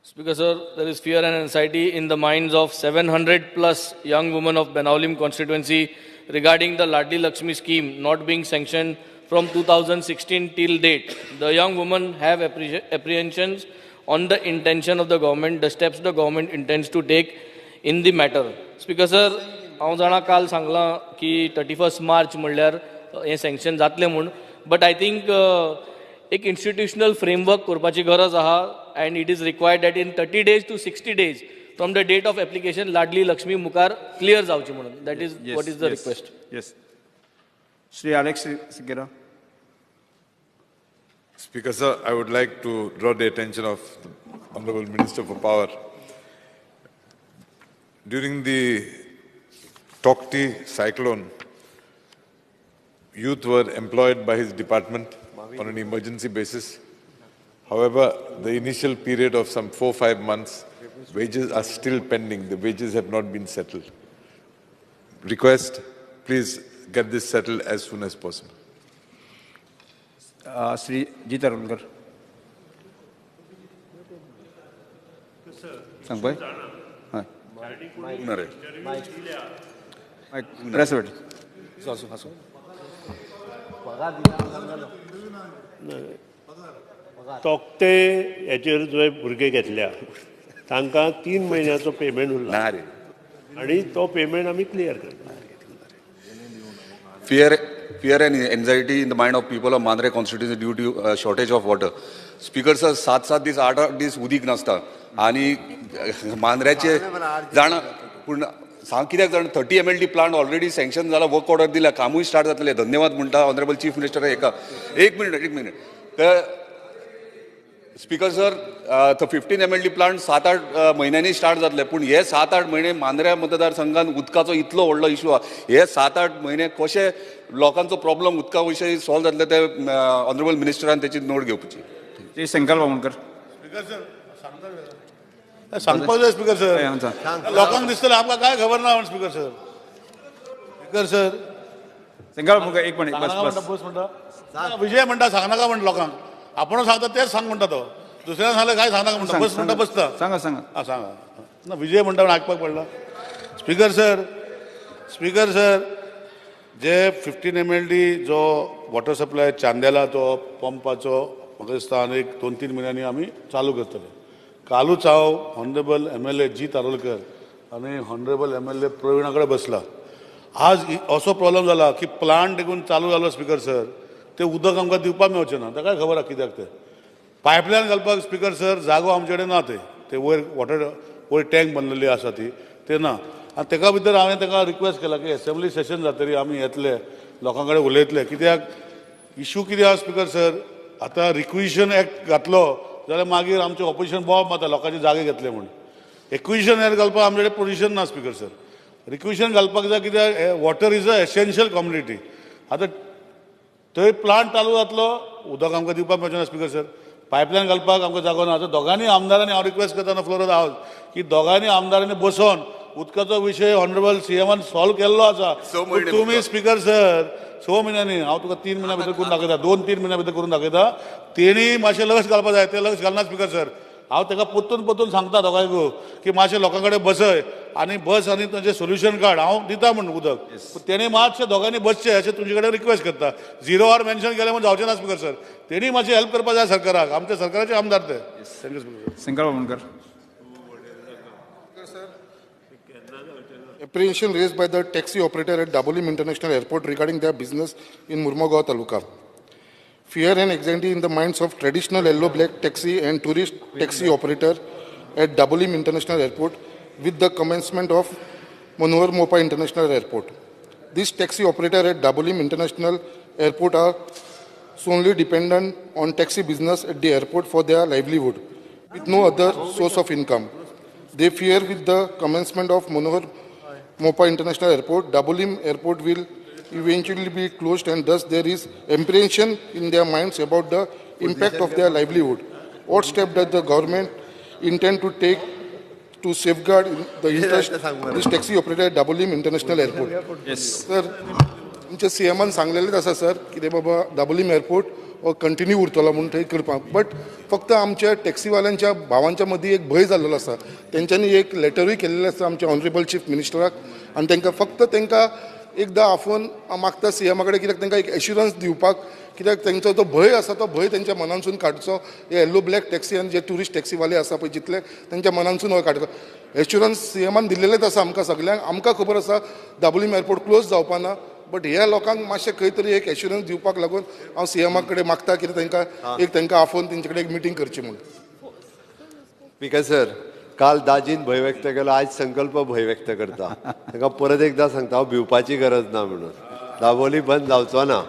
Speaker, sir, there is fear and anxiety in the minds of 700 plus young women of Benaulim constituency regarding the Ladli Lakshmi scheme not being sanctioned from 2016 till date. The young women have apprehensions on the intention of the government, the steps the government intends to take in the matter. Speaker, sir, हांव जाणा काल सांगलां की 31 March म्हणल्यार हें sanction जातलें म्हूण. But I think एक इन्स्टिट्युशनल फ्रेमवर्क करपाची गरज आहा and it is required that in 30 days to 60 days from the date of application Ladli Lakshmi मुखार clear जावची म्हणून. That is what is the request. Yes. Shri Alex Sigera. Speaker, sir, I would like to draw the attention of the Honorable Minister for Power. During the Tokti cyclone, youth were employed by his department on an emergency basis. However, the initial period of some 4-5 months, wages are still pending. The wages have not been settled. Request, please get this settled as soon as possible. Shri Jita Rulkar. सांग बाय. हाय. Press wait. तोक्ते हेचेर जे भुरगे घेतल्या तांकां 3 म्हयन्याचो पेमेंट उरला आनी तो पेमेंट आमी क्लियर करता. Fear and anxiety in the mind of people of Mandre constituency due to shortage of water. Speaker sir, 7-7 दीस 8-8 दीस उदीक नासता आनी मांद्र्याचे जाण पूण सांग कित्याक जाण 30 MLD प्लांट ऑलरेडी सँक्शन जाला वर्क ऑर्डर दिल्या कामूय स्टार्ट जातलें. धन्यवाद म्हणटा ऑनरेबल चीफ मिनिस्टर. एक minute. Speaker sir, 15 MLD plant 7-8 म्हयन्यांनी स्टार्ट जातले पूण हे 7-8 म्हयने मांद्र्या मतदारसंघात उदकाचो इतलो व्हडलो इशू आहा. हे 7-8 म्हयने कशे लोकांचो प्रॉब्लेम उदका विशयी सॉल्व जातले ते ऑनरेबल मिनिस्टरान तेची नोट घेवपाची. शंकर बावनकर. सांगपाक जाय स्पीकर सर. लोकांक दिसतलें आमकां काय खबर ना म्हण speaker sir. Speaker sir Shankar Bawankar एक मिनिट बस म्हणटा विजय म्हणटा सांगनाका म्हण लोकांक. आपण सांगता तेच सांग म्हणटा तो. दुसऱ्यान सांगलें काय सांगनाका म्हणटा. बस म्हणटा बसता. सांगा सांगा ना विजय म्हणटा म्हण आयकपाक पडला. स्पीकर सर जे 15 MLD जो वॉटर सप्लाय चांदेला तो पंपाचो म्हाका दिसता आनी 2-3 म्हयन्यांनी आमी चालू करतले. कालूच हांव ऑनरेबल MLA जी तारोलकर आनी ऑनरेबल MLA प्रवीणा कडेन बसला. आज असो प्रॉब्लेम जाला की प्लांट देखून चालू जालो स्पीकर सर ते उदक आमकां दिवपाक मेळचें ना. ताका खबर आहा कित्याक ते. पायपलायन घालपाक स्पीकर सर जागो आमचे कडेन ना. ते वयर टँक बांदलेली आसा ती ते ना. आनी तेका भितर हांवें ताका रिक्वेस्ट केला की असेंब्ली सेशन जातरी आमी येतले लोकां कडेन उलयतले. कित्याक इशू कितें आहा स्पीकर सर आतां रिक्विजिशन एक्ट घातलो जाल्यार मागीर आमचें ऑपोजिशन बॉब मारता लोकांचे जागे घेतले म्हूण. एक्विजिशन एक्ट घालपाक आमचे कडेन पोजिशन ना स्पीकर सर. रिक्विजिशन घालपाक जाय कित्याक water is a essential community. आतां थंय प्लांट चालू जातलो उदक आमकां दिवपाक मेळचें ना स्पीकर सर. पायपलायन घालपाक आमकां जागो ना. दोगांनी आमदारांनी हांव रिक्वेस्ट करता फ्लोर ऑफ द हावस की दोगांनी आमदारांनी बसोन उदकाचो विशय ऑनरेबल सीएमान सॉल्व केल्लो आसा. तुम्ही स्पीकर सर 6 म्हयन्यांनी हांव तुका 3 म्हयन्या भितर करून दाखयता, 2-3 म्हयन्या भितर करून दाखयता. तेणी मातशें लक्ष घालपाक जाय, ते लक्ष घालना स्पीकर सर. हांव ताका परतून सांगता दोगांयकू की मातशें लोकां कडेन बसय आनी बस आनी ताचें सोल्युशन काड, हांव दिता म्हण उदक. तेणी मातशें दोगांनी बसचें अशें तुमचे कडेन रिक्वेस्ट करता. 0 आवर मेन्शन केलें म्हण जावचें ना स्पीकर सर. तेणी मातशें हेल्प करपाक जाय सरकाराक, आमच्या सरकाराचे आमदार ते. Thank you speaker. Shankar Bawankar. Apprehension raised by the taxi operator at Dabolim International Airport regarding their business in Murmagaon Taluka. Fear and anxiety in the minds of traditional yellow-black taxi and tourist taxi operator at Dabolim International Airport with the commencement of Manohar Mopa International Airport. This taxi operator at Dabolim International Airport are solely dependent on taxi business at the airport for their livelihood, with no other source of income. They fear with the commencement of Manohar Mopa International Airport, Dabolim Airport will eventually be closed, and thus there is apprehension in their minds about the impact of their livelihood. What step does the government intend to take to safeguard the interest of this taxi operator at Dabolim International Airport? Yes. Sir, तुमच्या सीएमान सांगलेलेच आसा sir कितें बाबा Dabolim airport हो continue उरतलो म्हणून थंय करपाक. But फक्त आमच्या टॅक्सीवाल्यांच्या भावांच्या मदीं एक भंय जाल्लो आसा. तेंच्यांनी एक लेटरूय केल्लेलें आसा आमच्या ऑनरेबल चीफ मिनिस्टराक, आनी तांकां एकदां आफोवन मागता सीएमा कडेन, कित्याक तांकां एक एश्युरन्स दिवपाक, कित्याक तेंचो जो भंय आसा तो भंय तेंच्या मनांसून काडचो. हे येल्लो ब्लॅक टॅक्सी आनी जे टुरिस्ट टॅक्सीवाले आसा पळय जितले तेंच्या मनांसून हो काडचो. एश्युरन्स सीएमान दिल्लेलेच आसा आमकां सगल्यांक. आमकां खबर आसा दाबोलीम एअरपोर्ट क्लोज जावपा ना, बट ह्या लोकांक मातशें खंय तरी एक एश्युरन्स दिवपाक लागून हांव सीएमा कडेन मागता की तांकां आफोवन तेंचे कडेन एक मिटींग करची म्हणून. स्पीकर सर, काल दाजीन भंय व्यक्त केलो, आज संकल्प भंय व्यक्त करता. ताका परत एकदां सांगता हांव भिवपाची गरज ना म्हणून. दाबोली बंद जावचो ना,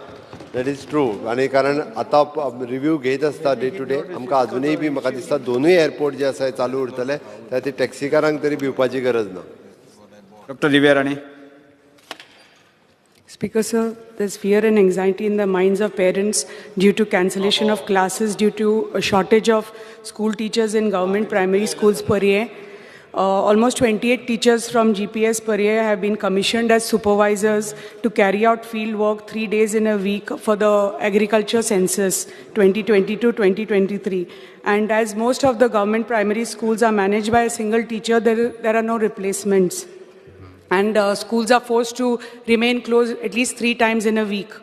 दॅट इज ट्रू. आनी कारण आतां रिव्यू घेत आसता डे टू डे, आमकां अजुनूय बी म्हाका दिसता दोनूय एअरपोर्ट जे आसा चालू उरतले, त्या खातीर टॅक्सीकारांक तरी भिवपाची गरज ना. Doctor Divya Rani. Speaker sir, there's fear and anxiety in the minds of parents due to cancellation of classes, due to a shortage of school teachers in government primary schools Parye. Almost 28 teachers from GPS Parye have been commissioned as supervisors to carry out field work 3 days in a week for the agriculture census 2022-2023. And as most of the government primary schools are managed by a single teacher, there are no replacements. And schools are forced to remain closed at least 3 times in a week.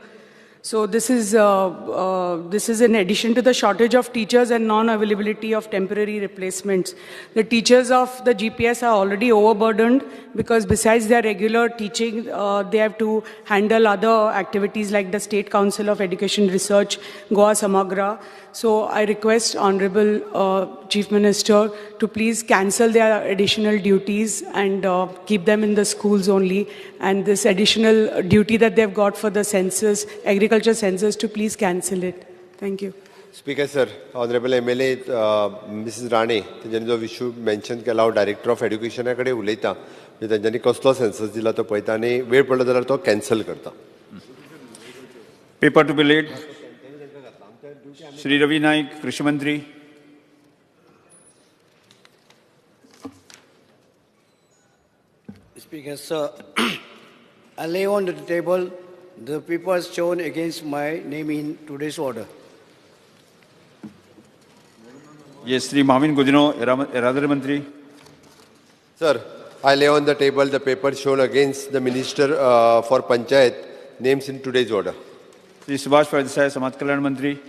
So this is in addition to the shortage of teachers and non-availability of temporary replacements. The teachers of the GPS are already overburdened because besides their regular teaching, they have to handle other activities like the State Council of Education Research, Goa Samagra. So I request Honorable Chief Minister to please cancel their additional duties and keep them in the schools only. And this additional duty that they've got for the census, agriculture census, to please cancel it. Thank you. Speaker sir, honourable MLA Mrs Rane तेंच्यांनी जो issue mention केला, हांव director of एड्युकेशना कडेन उलयतां. तेंच्यांनी कसलो census दिला तो पळयता आनी वेळ पडलो जाल्यार तो कॅन्सल करता. Paper to be laid. Shri Ravi Naik, कृषी मंत्री. Speaker, sir, I lay on the table the papers shown against my name in today's order. Yes, Sri Mahavin Gudino, Eradari Mantri. Sir, I lay on the table the papers shown against the Minister for Panchayat names in today's order. Sri Subhash Paradesai, Samaj Kalyan Mantri.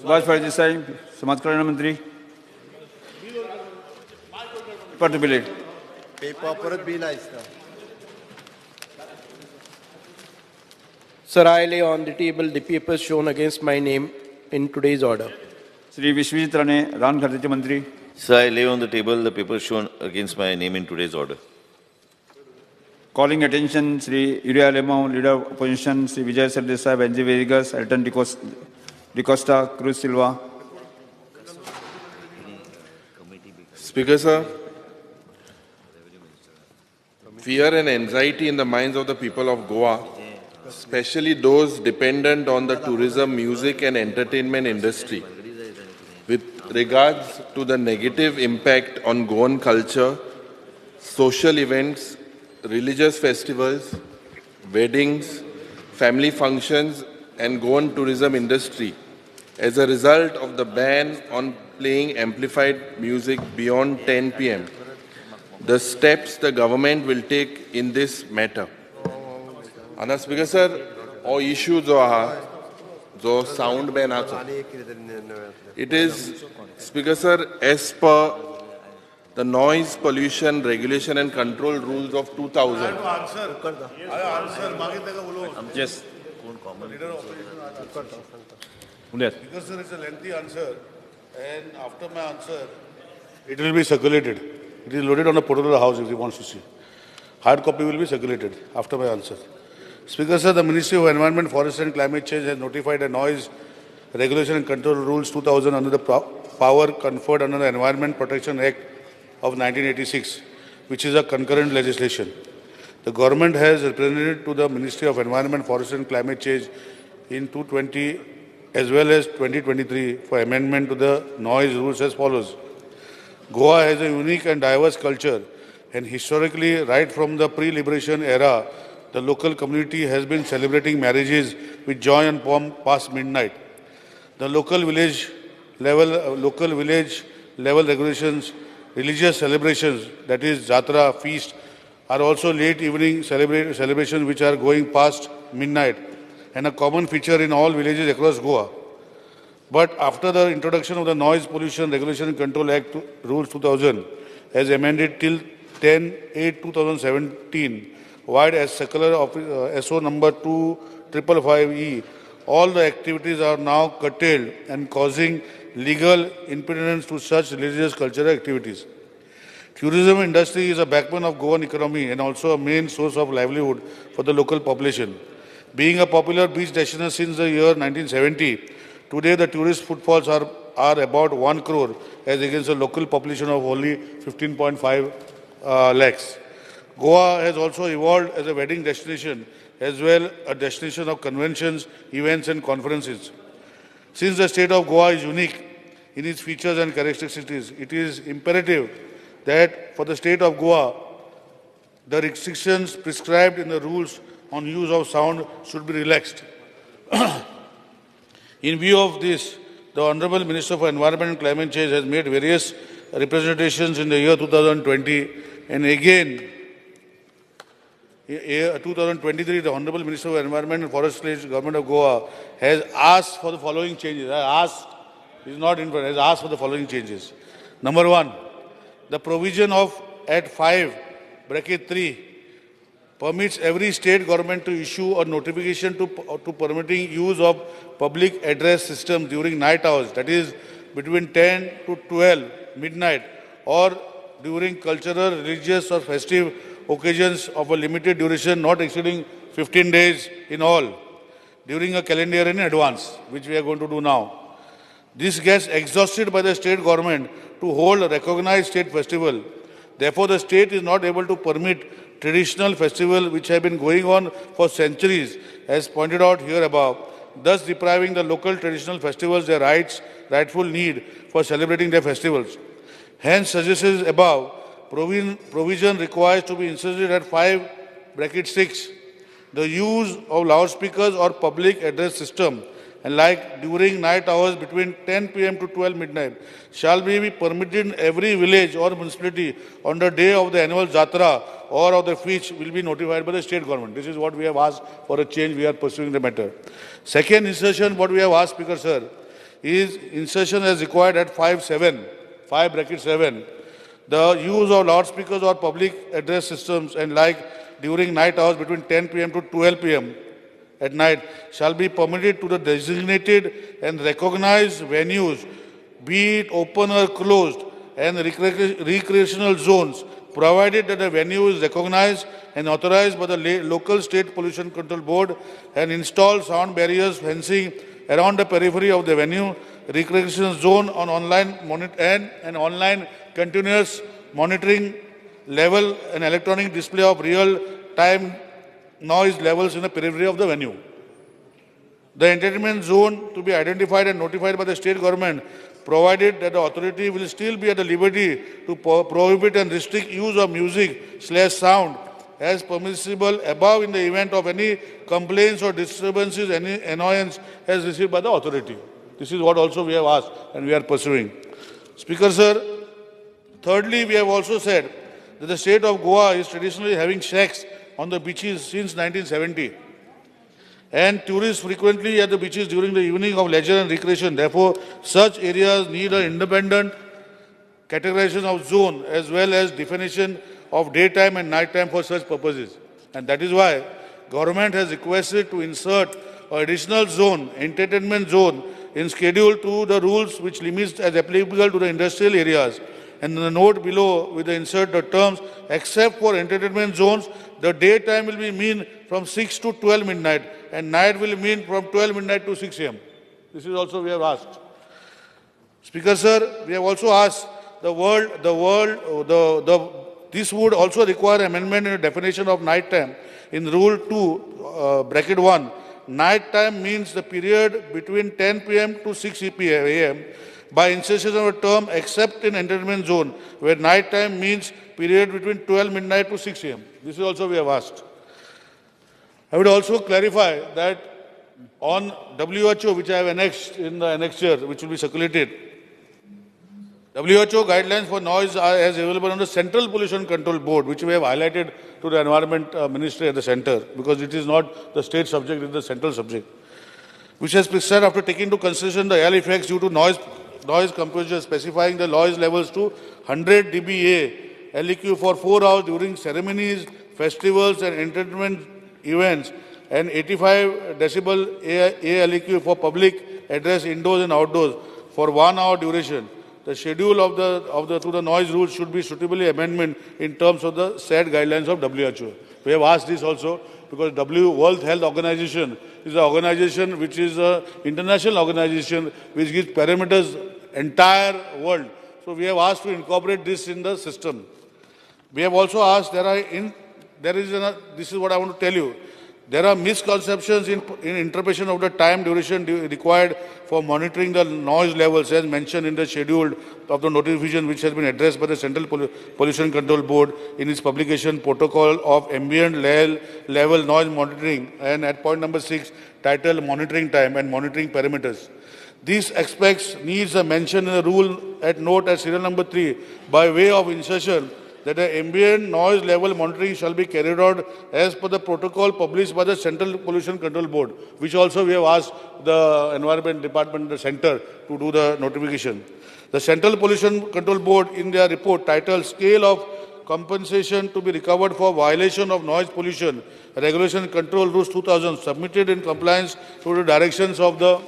Subhash Paradesai, Samaj Kalyan Mantri. Paper to be laid. Paper परत bill आयस्ता. Sir, I lay on the table the papers shown against my name in today's order. Sri Vishwajit Rane, Ran Kharteche Mantri. Sir, I lay on the table the papers shown against my name in today's order. Calling attention, Sri Uriah Lemau, Leader of Opposition, Sri Vijay Sardesai, Benji Vegas, Alton DeCosta, Cruz Silva. Speaker sir, fear and anxiety in the minds of the people of Goa, especially those dependent on the tourism, music and entertainment industry, regards to the negative impact on Goan culture, social events, religious festivals, weddings, family functions, and Goan tourism industry as a result of the ban on playing amplified music beyond 10 p.m. The steps the government will take in this matter. And Speaker Sir, all issues जो sound ban it is, Speaker Sir, as per the noise pollution regulation and control rules of 2000. Yes. Because sir, it's a lengthy answer, and after my answer, it will be circulated. It is loaded on a portal of the House if he wants to see. Hard copy will be circulated after my answer. Speaker sir, the Ministry of Environment, Forest and Climate Change has notified a noise regulation and control rules 2000 under the power conferred under the Environment Protection Act of 1986, which is a concurrent legislation. The government has represented to the Ministry of Environment, Forest and Climate Change in 2020 as well as 2023 for amendment to the noise rules as follows. Goa has a unique and diverse culture, and historically, right from the pre-liberation era, the local community has been celebrating marriages with joy and pomp past midnight. The local village level regulations, religious celebrations, that is Jatra, feast, are also late evening celebrations which are going past midnight and a common feature in all villages across Goa. But after the introduction of the Noise Pollution Regulation and Control Act Rules 2000, as amended till 10/8/2017, wide as circular of SO number 2555E, all the activities are now curtailed and causing legal impediments to such religious cultural activities. Tourism industry is a backbone of Goan economy and also a main source of livelihood for the local population. Being a popular beach destination since the year 1970, today the tourist footfalls are about 1 crore as against a local population of only 15.5 lakhs. Goa has also evolved as a wedding destination as well a destination of conventions, events and conferences. Since the state of Goa is unique in its features and characteristics, it is imperative that for the state of Goa, the restrictions prescribed in the rules on use of sound should be relaxed. In view of this, the Honorable Minister for Environment and Climate Change has made various representations in the year 2020 and again 2023, the Honorable Minister of Environment and Forest Government of Goa has asked for the following changes. Has asked for the following changes. Number one, the provision of at 5(3) permits every state government to issue a notification to permitting use of public address systems during night hours, that is between 10 to 12 midnight, or during cultural, religious or festive occasions of a limited duration not exceeding 15 days in all, during a calendar year in advance, which we are going to do now. This gets exhausted by the state government to hold a recognized state festival. Therefore, the state is not able to permit traditional festivals which have been going on for centuries, as pointed out here above, thus depriving the local traditional festivals their rightful need for celebrating their festivals. Hence, suggested above, provision requires to be inserted at 5(6). The use of loudspeakers or public address system, and like during night hours between 10 p.m. to 12 midnight, shall be permitted in every village or municipality on the day of the annual Jatra or of the feast will be notified by the state government. This is what we have asked for a change. We are pursuing the matter. Second insertion, what we have asked, Speaker Sir, is insertion as required at 5(7). The use of loudspeakers or public address systems and like during night hours between 10 p.m. to 12 p.m. at night shall be permitted to the designated and recognized venues, be it open or closed, and recreational zones, provided that the venue is recognized and authorized by the local state pollution control board and install sound barriers fencing around the periphery of the venue, recreational zone on online and online continuous monitoring level and electronic display of real-time noise levels in the periphery of the venue. The entertainment zone to be identified and notified by the state government, provided that the authority will still be at the liberty to prohibit and restrict use of music/sound as permissible above in the event of any complaints or disturbances, any annoyance as received by the authority. This is what also we have asked and we are pursuing. Speaker, sir, thirdly, we have also said that the state of Goa is traditionally having shacks on the beaches since 1970. And tourists frequently at the beaches during the evening of leisure and recreation. Therefore, such areas need an independent categorization of zone as well as definition of daytime and nighttime for such purposes. And that is why government has requested to insert an additional zone, entertainment zone, in schedule to the rules which limits as applicable to the industrial areas. And in the note below, with the insert the terms, except for entertainment zones, the daytime will be mean from 6 to 12 midnight, and night will mean from 12 midnight to 6 a.m. This is also we have asked. Speaker, sir, we have also asked this would also require amendment in the definition of night time. In Rule 2, bracket 1, night time means the period between 10 p.m. to 6 a.m. by insertion of a term except in entertainment zone, where night time means period between 12 midnight to 6 a.m. This is also we have asked. I would also clarify that on WHO, which I have annexed in the annexure, which will be circulated, WHO guidelines for noise are as available on the Central Pollution Control Board, which we have highlighted to the Environment Ministry at the center, because it is not the state subject, it is the central subject, which has said after taking into consideration the air effects due to noise composition, specifying the noise levels to 100 dBA LEQ for 4 hours during ceremonies, festivals and entertainment events, and 85 decibel ALEQ for public address indoors and outdoors for 1 hour duration. The schedule to the noise rules should be suitably amendment in terms of the said guidelines of WHO. We have asked this also because World Health Organization is an organization which is an international organization which gives parameters entire world. So we have asked to incorporate this in the system. We have also asked, this is what I want to tell you. There are misconceptions in interpretation of the time duration required for monitoring the noise levels as mentioned in the schedule of the notification which has been addressed by the Central Pollution Control Board in its publication Protocol of Ambient Level Noise Monitoring, and at point number 6 titled Monitoring Time and Monitoring Parameters. These aspects needs a mention in the rule at note at serial number 3 by way of insertion that the ambient noise level monitoring shall be carried out as per the protocol published by the Central Pollution Control Board, which also we have asked the Environment Department, the center, to do the notification. The Central Pollution Control Board, in their report titled Scale of Compensation to be Recovered for Violation of Noise Pollution Regulation and Control Rules 2000, submitted in compliance to the directions of the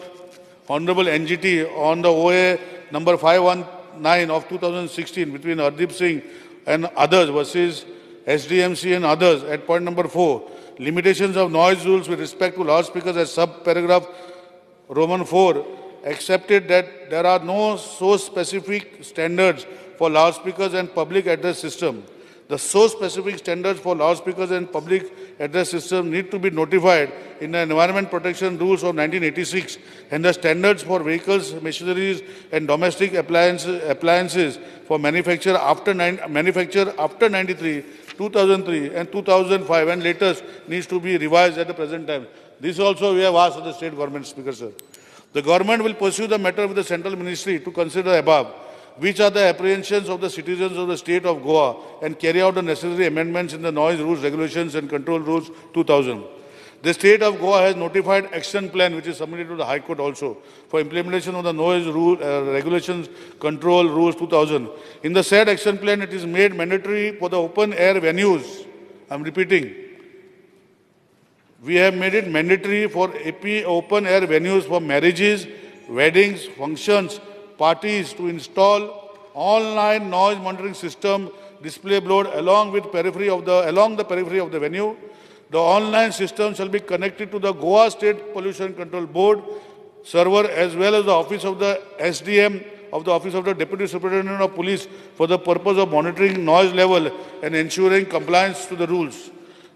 Honorable NGT on the OA number 519 of 2016 between Hardeep Singh and others versus SDMC and others at point number 4, limitations of noise rules with respect to loudspeakers as sub-paragraph Roman 4, accepted that there are no source-specific standards for loudspeakers and public address system. The source-specific standards for loudspeakers and public address system need to be notified in the Environment Protection Rules of 1986, and the standards for vehicles, machineries and domestic appliances for manufacture after 93, 2003 and 2005 and latest needs to be revised at the present time. This also we have asked the state government, Speaker, sir. The government will pursue the matter with the central ministry to consider above, which are the apprehensions of the citizens of the state of Goa, and carry out the necessary amendments in the noise rules, regulations and control rules 2000. The state of Goa has notified action plan which is submitted to the High Court also for implementation of the noise rule, regulations control rules 2000. In the said action plan, it is made mandatory for the open air venues. I'm repeating. We have made it mandatory for AP open air venues for marriages, weddings, functions, parties to install online noise monitoring system display board along the periphery of the venue. The online system shall be connected to the Goa State Pollution Control Board server as well as the office of the SDM of the Office of the Deputy Superintendent of Police for the purpose of monitoring noise level and ensuring compliance to the rules.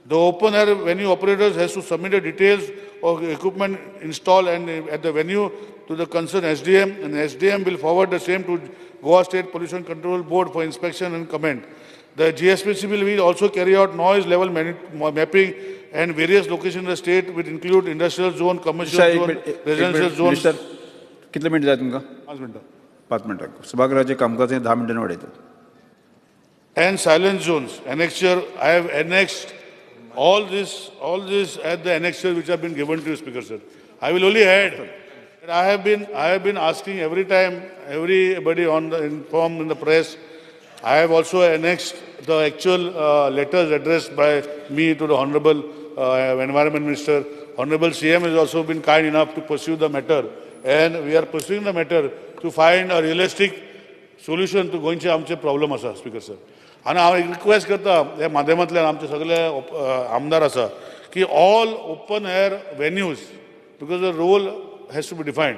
The open air venue operators has to submit the details or equipment installed and at the venue to the concerned SDM, and SDM will forward the same to Goa State Pollution Control Board for inspection and comment. The GSPC will also carry out noise level mapping and various locations in the state, which include industrial zone, commercial zone, residential zones. Minister कितले minute जाय तुमकां 5 मिनिटं. 5 मिनिटां सभागृहाचे कामकाज 10 मिनिटांनी वाडयतात And silent zones. Annexure, I have annexed all this at the annexure which have been given to you, Speaker Sir. I will only add that I have been asking every time, everybody informed in the press. I have also annexed the actual letters addressed by me to the Honorable Environment Minister. Honorable CM has also been kind enough to pursue the matter, and we are pursuing the matter to find a realistic solution to गोंयचे आमचे problem आसा, speaker sir. आनी हांव एक request करता ह्या माध्यमांतल्यान आमचे सगळे आमदार आसा की all open air venues, because the role has to be defined,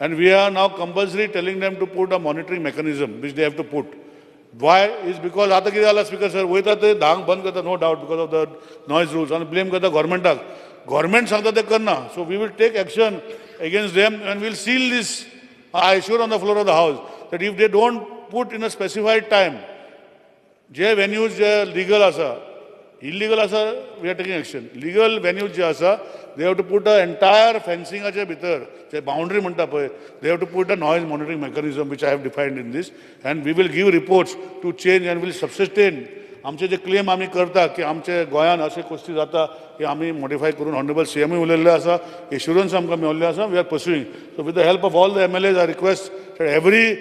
and we are now compulsory telling them to put a monitoring mechanism which they have to put. Why is because आता कितें जाला speaker sir, वयता ते धांक बंद करता, no doubt, because of the noise rules, आनी blame करता गव्हर्मेंटाक. गव्हर्मेंट सांगता ते करना, so we will take action against them and we'll seal this. I assure on the floor of the house that if they don't put in a specified time, जे venues जे legal asa, illegal asa, we are taking action. Legal venues जे asa, they have to put an entire fencing ache bhitar, जे boundary म्हणटा पळय, they have to put a noise monitoring mechanism which I have defined in this, and we will give reports to change and will sustain. आमचे जे claim आमी करता की आमचे गोंयान अशे गोष्टी जाता की आमी मॉडिफाय करून ऑनरेबल सीएमय उलयल्ले आसा, एश्युरन्स आमकां मेळिल्ले आसा, we are pursuing. So with the help of all the MLAs, I request that every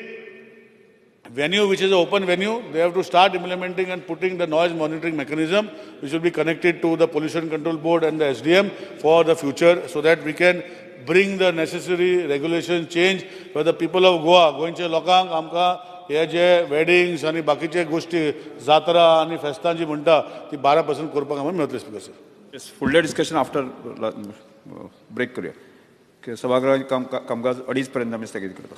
venue which is an open venue, they have to start implementing and putting the noise monitoring mechanism which will be connected to the Pollution Control Board and the SDM for the future, so that we can bring the necessary regulation change for the people of Goa. गोंयचे लोकांक आमकां हे जे weddings आनी बाकीचे गोष्टी जात्रा आनी फेस्तां जी म्हणटा ती 12% करपाक आमकां मेळटले, स्पीकर सर. फुडलें डिस्कशन आफ्टर ब्रेक करूया. सभागृहाचें कामकाज 2:30 पर्यंत आमी स्थगीत करता.